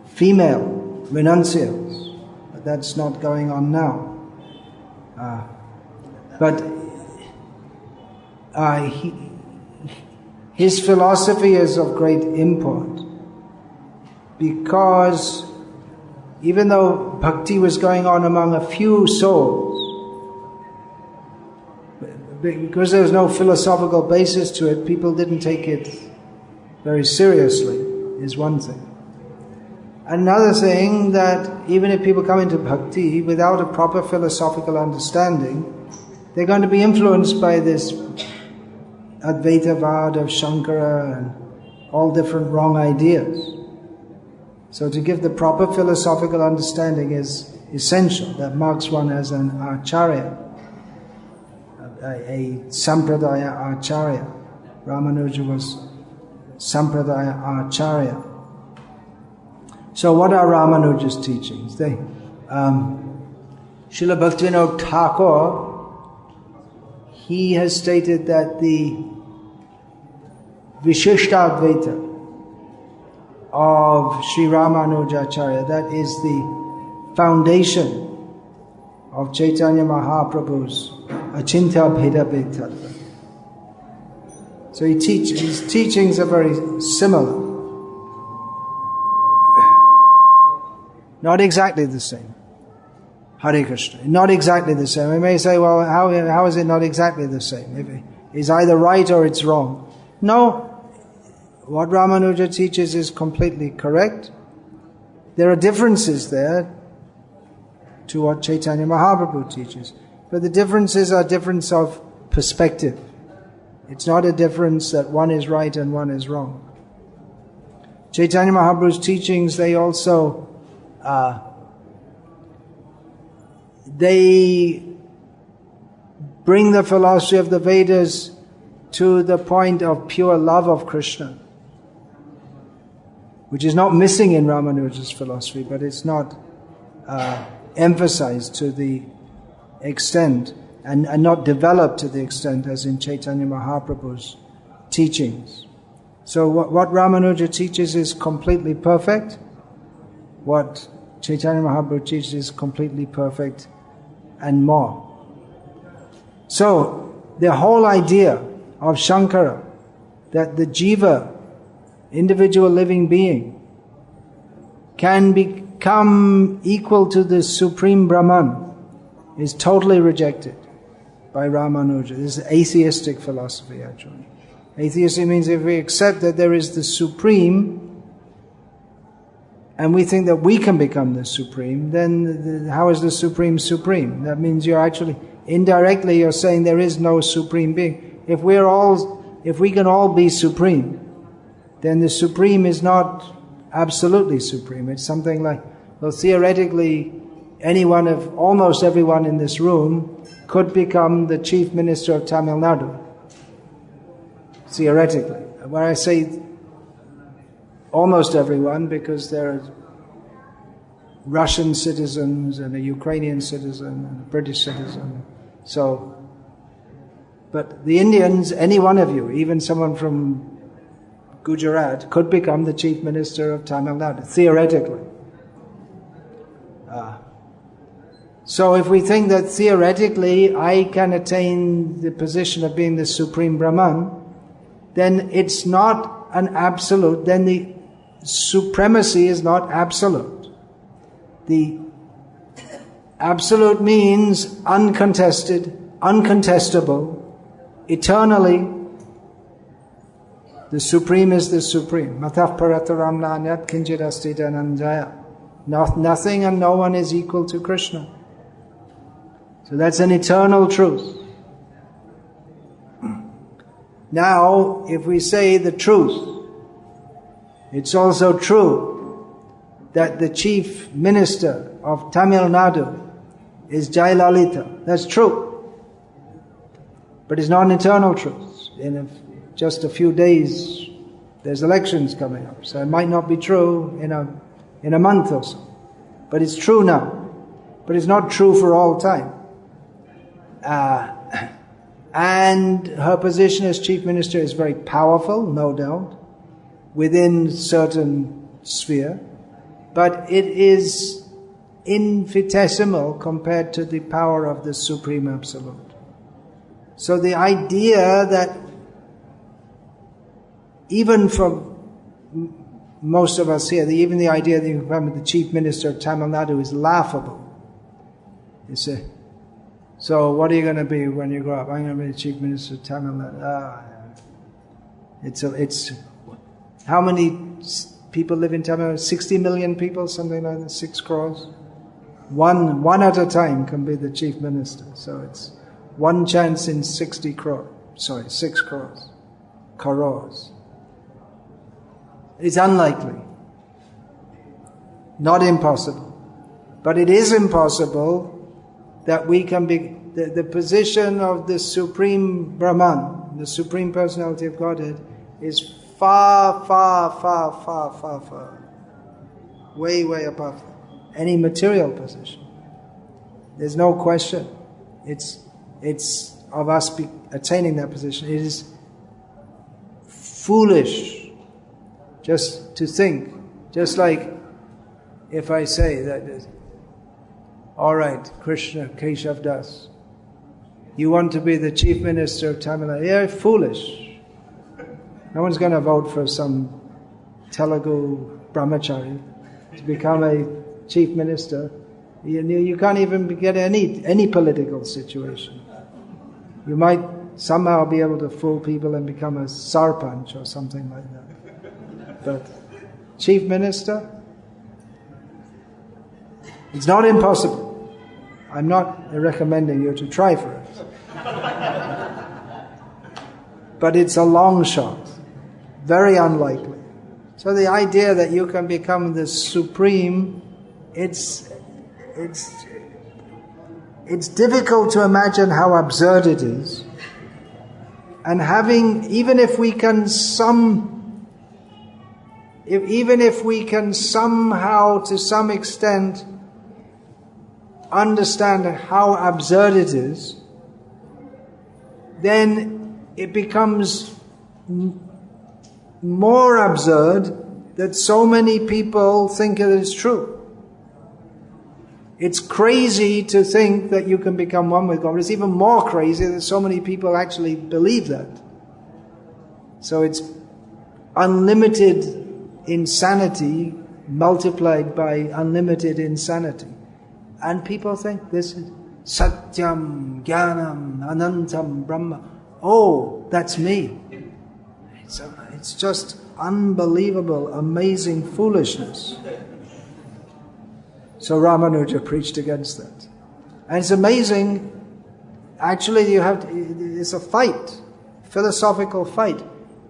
female renunciates. But that's not going on now. But his philosophy is of great import, because even though bhakti was going on among a few souls, because there was no philosophical basis to it, people didn't take it very seriously, is one thing. Another thing, that even if people come into bhakti without a proper philosophical understanding, they're going to be influenced by this Advaitavad of Shankara and all different wrong ideas. So to give the proper philosophical understanding is essential. That marks one as an acharya, a sampradaya acharya. Ramanuja was sampradaya acharya. So what are Ramanuja's teachings? Srila Bhaktivinoda Thakur, he has stated that the Vishishtadvaita of Sri Ramanuja Acharya, that is the foundation of Chaitanya Mahaprabhu's Achintya Bheda Bheda. So his teachings are very similar. Not exactly the same. Hare Krishna. Not exactly the same. We may say, well, how is it not exactly the same? It's either right or it's wrong. No. What Ramanuja teaches is completely correct. There are differences there to what Chaitanya Mahaprabhu teaches. But the differences are difference of perspective. It's not a difference that one is right and one is wrong. Chaitanya Mahaprabhu's teachings, they also they bring the philosophy of the Vedas to the point of pure love of Krishna, which is not missing in Ramanuja's philosophy, but it's not emphasized to the extent and not developed to the extent as in Chaitanya Mahaprabhu's teachings. So what Ramanuja teaches is completely perfect. What Chaitanya Mahaprabhu teaches is completely perfect and more. So the whole idea of Shankara, that the jiva, individual living being, can become equal to the Supreme Brahman, is totally rejected by Ramanuja. This is atheistic philosophy, actually. Atheistic means if we accept that there is the Supreme, and we think that we can become the Supreme, then how is the Supreme supreme? That means you're actually, indirectly you're saying there is no Supreme Being. If we can all be Supreme, then the Supreme is not absolutely Supreme. It's something like, well, theoretically, almost everyone in this room could become the Chief Minister of Tamil Nadu. Theoretically. When I say almost everyone, because there are Russian citizens and a Ukrainian citizen and a British citizen. But the Indians, any one of you, even someone from Gujarat, could become the Chief Minister of Tamil Nadu, theoretically. So if we think that theoretically I can attain the position of being the Supreme Brahman, then it's not an absolute, then supremacy is not absolute. The absolute means uncontested, uncontestable, eternally. The Supreme is the Supreme. Matah parataram nanyat kinchit asti dhananjaya. Nothing and no one is equal to Krishna. So that's an eternal truth. Now, if we say the truth, it's also true that the chief minister of Tamil Nadu is Jayalalitha. That's true. But it's not an eternal truth. In just a few days, there's elections coming up. So it might not be true in a month or so. But it's true now. But it's not true for all time. And her position as chief minister is very powerful, no doubt, within certain sphere. But it is infinitesimal compared to the power of the Supreme Absolute. So the idea that even for most of us here, even the idea that you become the chief minister of Tamil Nadu is laughable. You say, so what are you going to be when you grow up? I'm going to be the chief minister of Tamil Nadu. It's how many people live in Tamil Nadu? 60 million people, something like that, 6 crores. One at a time can be the chief minister. So it's one chance in 6 crores. Crores. It's unlikely. Not impossible. But it is impossible that we can be, the position of the Supreme Brahman, the Supreme Personality of Godhead, is far, far, far, far, far, far, way, way above any material position. There's no question. It's of us attaining that position. It is foolish just to think, just like if I say that, all right, Krishna, Keshav Das, you want to be the chief minister of Tamil Nadu? You're foolish. No one's going to vote for some Telugu brahmachari to become a chief minister. You can't even get any political situation. You might somehow be able to fool people and become a sarpanch or something like that. But chief minister, it's not impossible. I'm not recommending you to try for it. But it's a long shot. Very unlikely. So the idea that you can become the supreme, it's difficult to imagine how absurd it is. And even if we can somehow, to some extent, understand how absurd it is, then it becomes more absurd that so many people think it is true. It's crazy to think that you can become one with God. It's even more crazy that so many people actually believe that. So it's unlimited insanity multiplied by unlimited insanity. And people think this is Satyam, Jnanam, Anantam, Brahma. Oh, that's me. It's just unbelievable, amazing foolishness. So Ramanuja preached against that. And it's amazing, actually it's a fight, philosophical fight.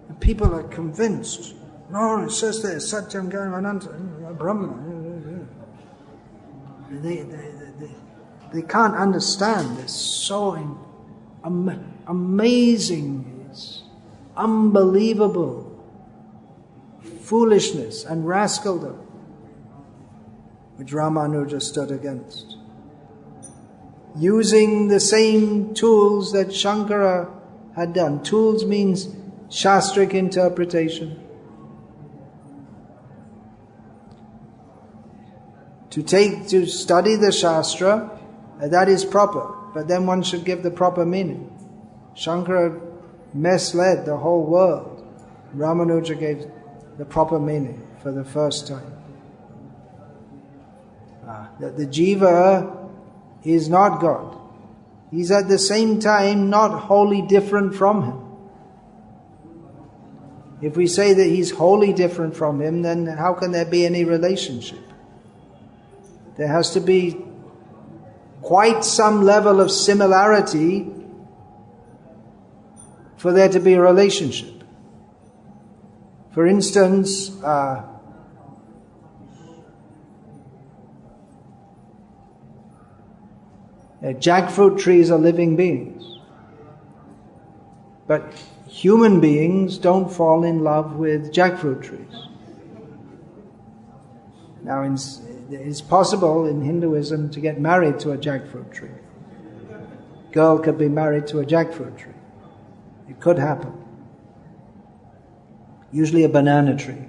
And people are convinced. No, it says there, Satyam, Jnanam, Anantam, Brahma. They can't understand this. So amazing, it's unbelievable foolishness and rascaldom which Ramanuja stood against. Using the same tools that Shankara had done. Tools means shastric interpretation. To study the Shastra, that is proper, but then one should give the proper meaning. Shankara misled the whole world. Ramanuja gave the proper meaning. for the first time. That the jiva is not God. He's at the same time not wholly different from him. If we say that he's wholly different from him, then how can there be any relationship? There has to be quite some level of similarity for there to be a relationship. For instance, jackfruit trees are living beings. But human beings don't fall in love with jackfruit trees. Now, it's possible in Hinduism to get married to a jackfruit tree. A girl could be married to a jackfruit tree. It could happen. Usually a banana tree,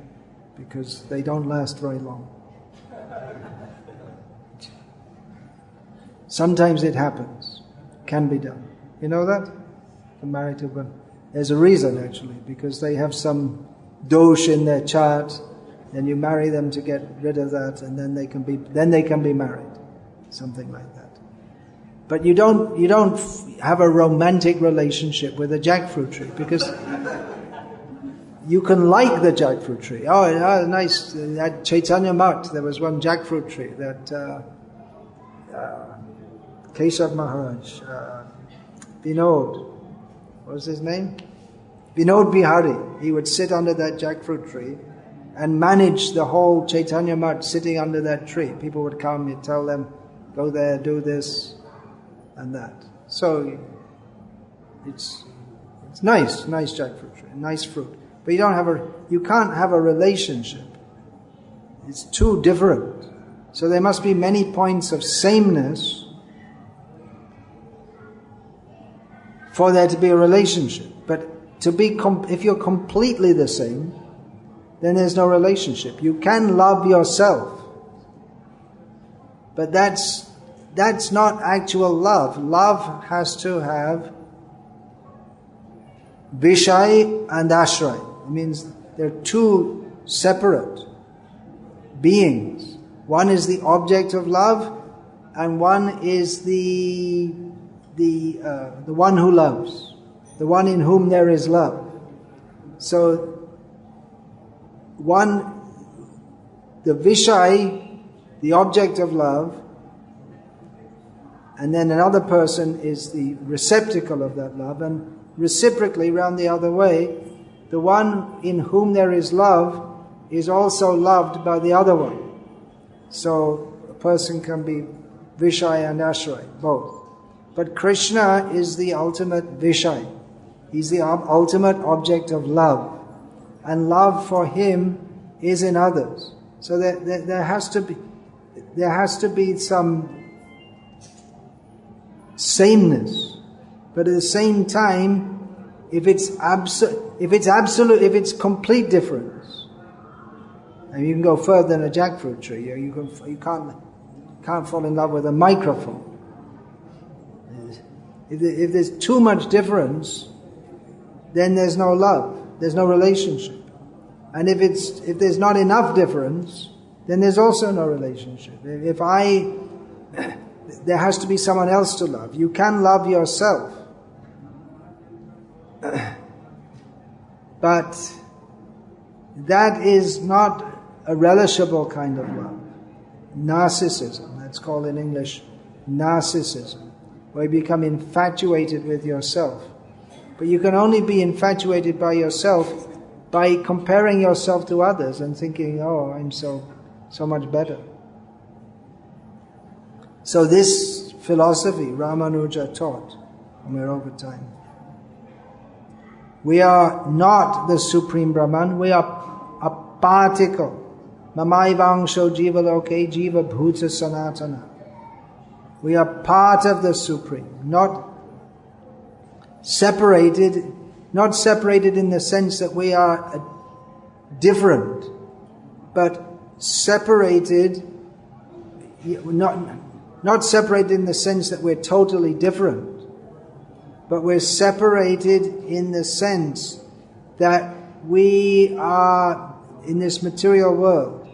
because they don't last very long. Sometimes it happens. Can be done. You know that? To marry to one. There's a reason actually, because they have some dosh in their chart, and you marry them to get rid of that, and then they can be married. Something like that. But you don't have a romantic relationship with a jackfruit tree, because you can like the jackfruit tree. Oh, nice. At Chaitanya Math, there was one jackfruit tree that Keshav Maharaj, Vinod, what was his name? Vinod Bihari. He would sit under that jackfruit tree and manage the whole Chaitanya Math sitting under that tree. People would come, he'd tell them, go there, do this and that. So it's nice jackfruit tree, nice fruit. But you can't have a relationship. It's too different. So there must be many points of sameness for there to be a relationship. But if you're completely the same, then there's no relationship. You can love yourself, but that's not actual love. Love has to have Vishai and Ashray. It means they're two separate beings. One is the object of love, and one is the one who loves, the one in whom there is love. So the Vishai, the object of love, and then another person is the receptacle of that love, and reciprocally round the other way, the one in whom there is love is also loved by the other one. So a person can be Vishai and Ashray, both. But Krishna is the ultimate Vishai. He's the ultimate object of love. And love for him is in others. So there has to be some sameness. But at the same time, if it's complete difference, and you can go further than a jackfruit tree. You can't fall in love with a microphone. If there's too much difference, then there's no love. There's no relationship. And if there's not enough difference, then there's also no relationship. There has to be someone else to love. You can love yourself. But that is not a relishable kind of love. Narcissism, that's called in English narcissism, where you become infatuated with yourself. But you can only be infatuated by yourself by comparing yourself to others and thinking, oh, I'm so much better. So this philosophy Ramanuja taught, and we're over time. We are not the Supreme Brahman, we are a particle. Mamaivangsho jiva loke jiva bhuta sanatana. We are part of the Supreme, not separated in the sense that we are different, but separated, not separated in the sense that we're totally different, but we're separated in the sense that we are in this material world,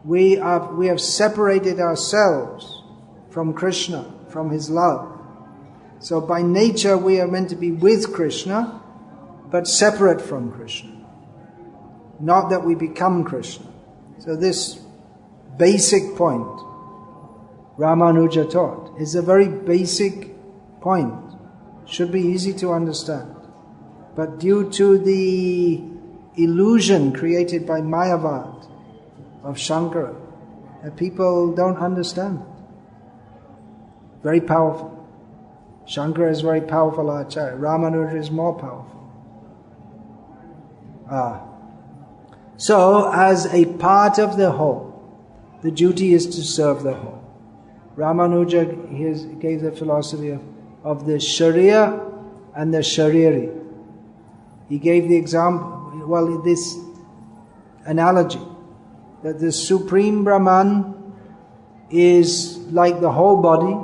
we have separated ourselves from Krishna, from his love. So by nature we are meant to be with Krishna, but separate from Krishna. Not that we become Krishna. So this basic point Ramanuja taught is a very basic point. Should be easy to understand. But due to the illusion created by Mayavad of Shankara, people don't understand. Very powerful. Shankara is very powerful Acharya. Ramanuja is more powerful. So, as a part of the whole, the duty is to serve the whole. Ramanuja gave the philosophy of the Sharia and the Shariri. He gave the example, this analogy, that the Supreme Brahman is like the whole body,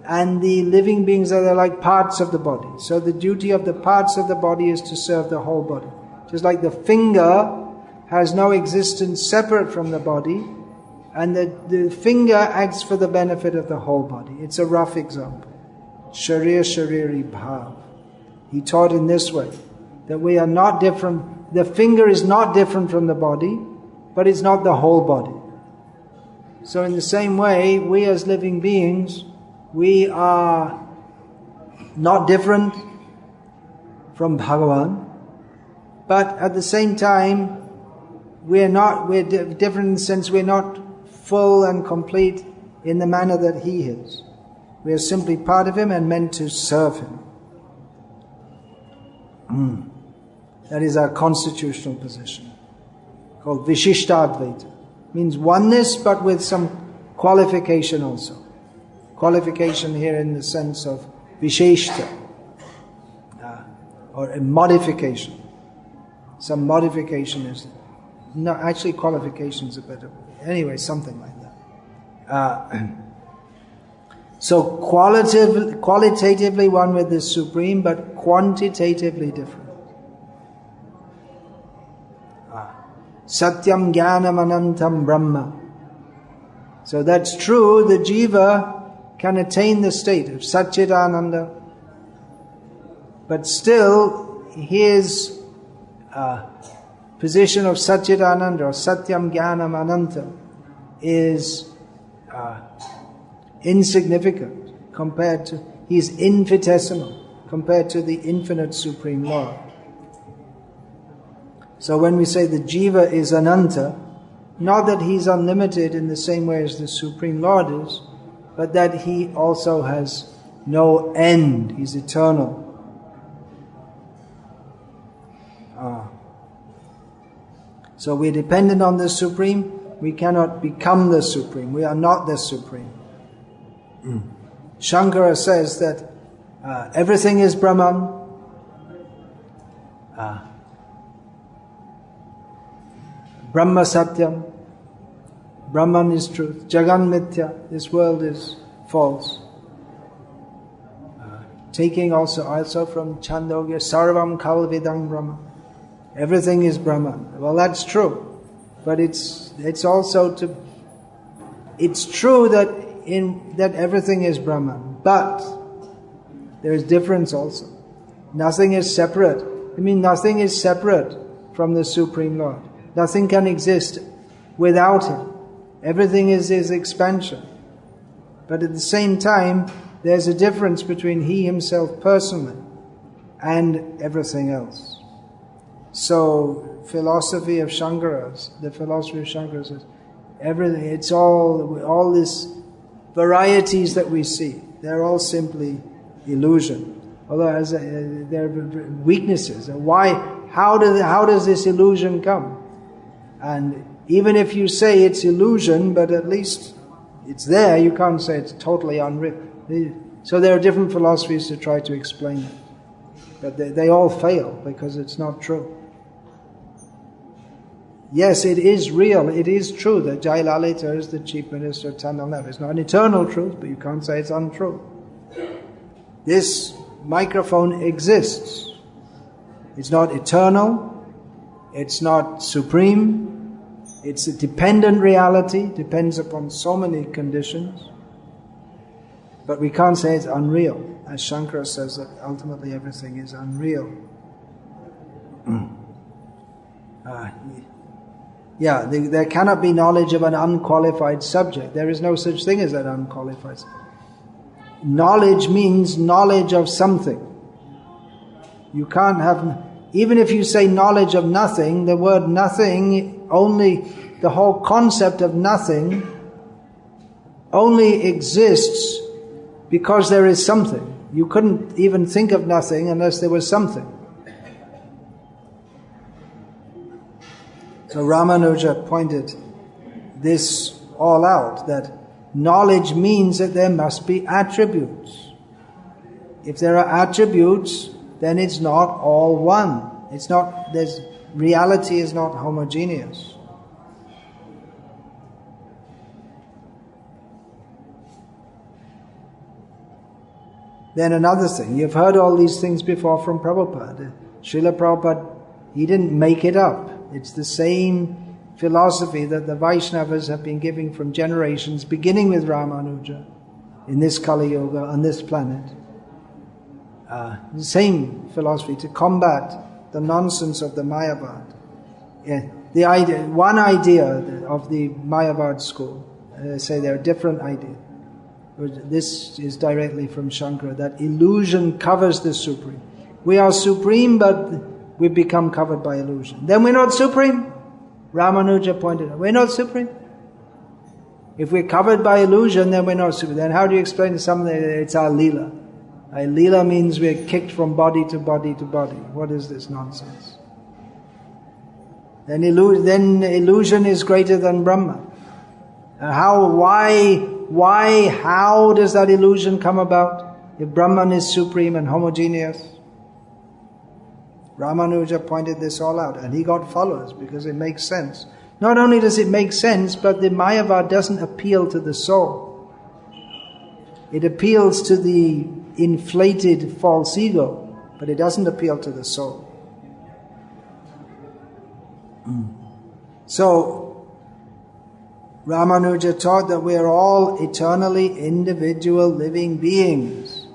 and the living beings are like parts of the body. So the duty of the parts of the body is to serve the whole body. Just like the finger has no existence separate from the body, and the finger acts for the benefit of the whole body. It's a rough example. Sharir Shariri Bhav. He taught in this way, that we are not different. The finger is not different from the body, but it's not the whole body. So in the same way, we as living beings, we are not different from Bhagavan, but at the same time, we're different in the sense we're not full and complete in the manner that he is. We are simply part of him and meant to serve him. That is our constitutional position, called Vishishtadvaita. Means oneness, but with some qualification also. Qualification here in the sense of Visheshta, or a modification. Some modification is... No, actually qualification is a better word. Anyway, something like that. So qualitatively one with the Supreme, but quantitatively different. Satyam Jnanam Anantam Brahma. So that's true, the jiva can attain the state of Satchidananda, but still his position of Satchidananda or Satyam Jnanam Anantam is insignificant compared to, he is infinitesimal compared to the infinite Supreme Lord. So when we say the jiva is ananta, not that he's unlimited in the same way as the Supreme Lord is, but that he also has no end, he's eternal. So we're dependent on the Supreme, we cannot become the Supreme, we are not the Supreme. Shankara says that everything is Brahman, Brahma Satyam, Brahman is truth, Jagan Mithya, this world is false. Taking also from Chandogya, Sarvam Kalvidam Brahma, everything is Brahman. Well, that's true, but it's also it's true that everything is Brahman, but there is difference also. Nothing is separate. Nothing is separate from the Supreme Lord. Nothing can exist without him. Everything is his expansion. But at the same time, there's a difference between he himself personally and everything else. So, the philosophy of Shankara says, everything, it's all these varieties that we see, they're all simply illusion. Although there are weaknesses. How does this illusion come? And even if you say it's illusion, but at least it's there, you can't say it's totally unreal. So there are different philosophies to try to explain it. But they all fail because it's not true. Yes, it is real, it is true that Jailalita is the Chief Minister of Tamil Nadu. It's not an eternal truth, but you can't say it's untrue. This microphone exists. It's not eternal, It's not supreme. It's a dependent reality, depends upon so many conditions. But we can't say it's unreal. As Shankara says that ultimately everything is unreal. There cannot be knowledge of an unqualified subject. There is no such thing as an unqualified subject. Knowledge means knowledge of something. You can't have, even if you say knowledge of nothing, the word nothing, only the whole concept of nothing only exists because there is something. You couldn't even think of nothing unless there was something. So Ramanuja pointed this all out, that knowledge means that there must be attributes. If there are attributes, then it's not all one. Reality is not homogeneous. Then another thing, you've heard all these things before from Prabhupada. Srila Prabhupada, he didn't make it up. It's the same philosophy that the Vaishnavas have been giving from generations, beginning with Ramanuja, in this Kali Yuga, on this planet. The same philosophy to combat the nonsense of the Mayavad. One idea of the Mayavad school, I say there are different ideas. This is directly from Shankara, that illusion covers the supreme. We are supreme, but we become covered by illusion. Then we're not supreme. Ramanuja pointed out, we're not supreme. If we're covered by illusion, then we're not supreme. Then how do you explain to someone that it's our lila? Our lila means we're kicked from body to body to body. What is this nonsense? Then illusion is greater than Brahma. How does that illusion come about? If Brahman is supreme and homogeneous? Ramanuja pointed this all out, and he got followers because it makes sense. Not only does it make sense, but the Mayavad doesn't appeal to the soul. It appeals to the inflated false ego, but it doesn't appeal to the soul. So, Ramanuja taught that we are all eternally individual living beings.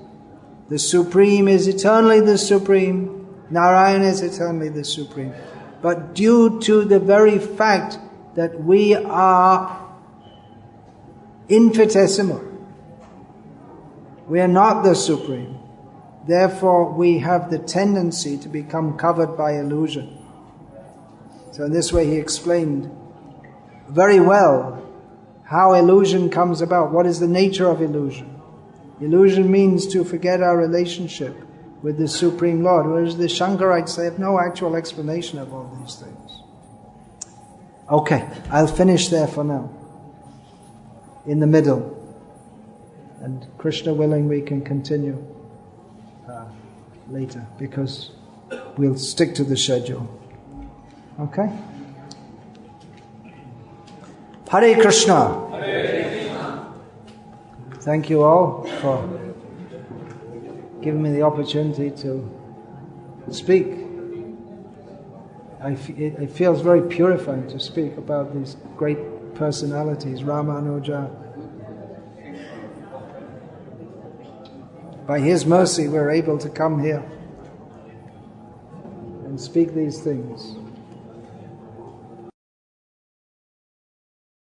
The Supreme is eternally the Supreme. Narayana is eternally the Supreme. But due to the very fact that we are infinitesimal, we are not the Supreme. Therefore, we have the tendency to become covered by illusion. So in this way he explained very well how illusion comes about. What is the nature of illusion? Illusion means to forget our relationship with the Supreme Lord, whereas the Shankarites, they have no actual explanation of all these things. Okay, I'll finish there for now, in the middle. And Krishna willing, we can continue later, because we'll stick to the schedule. Okay? Hare Krishna. Hare Krishna. Thank you all for giving me the opportunity to speak. It feels very purifying to speak about these great personalities, Ramanuja. By his mercy, we're able to come here and speak these things.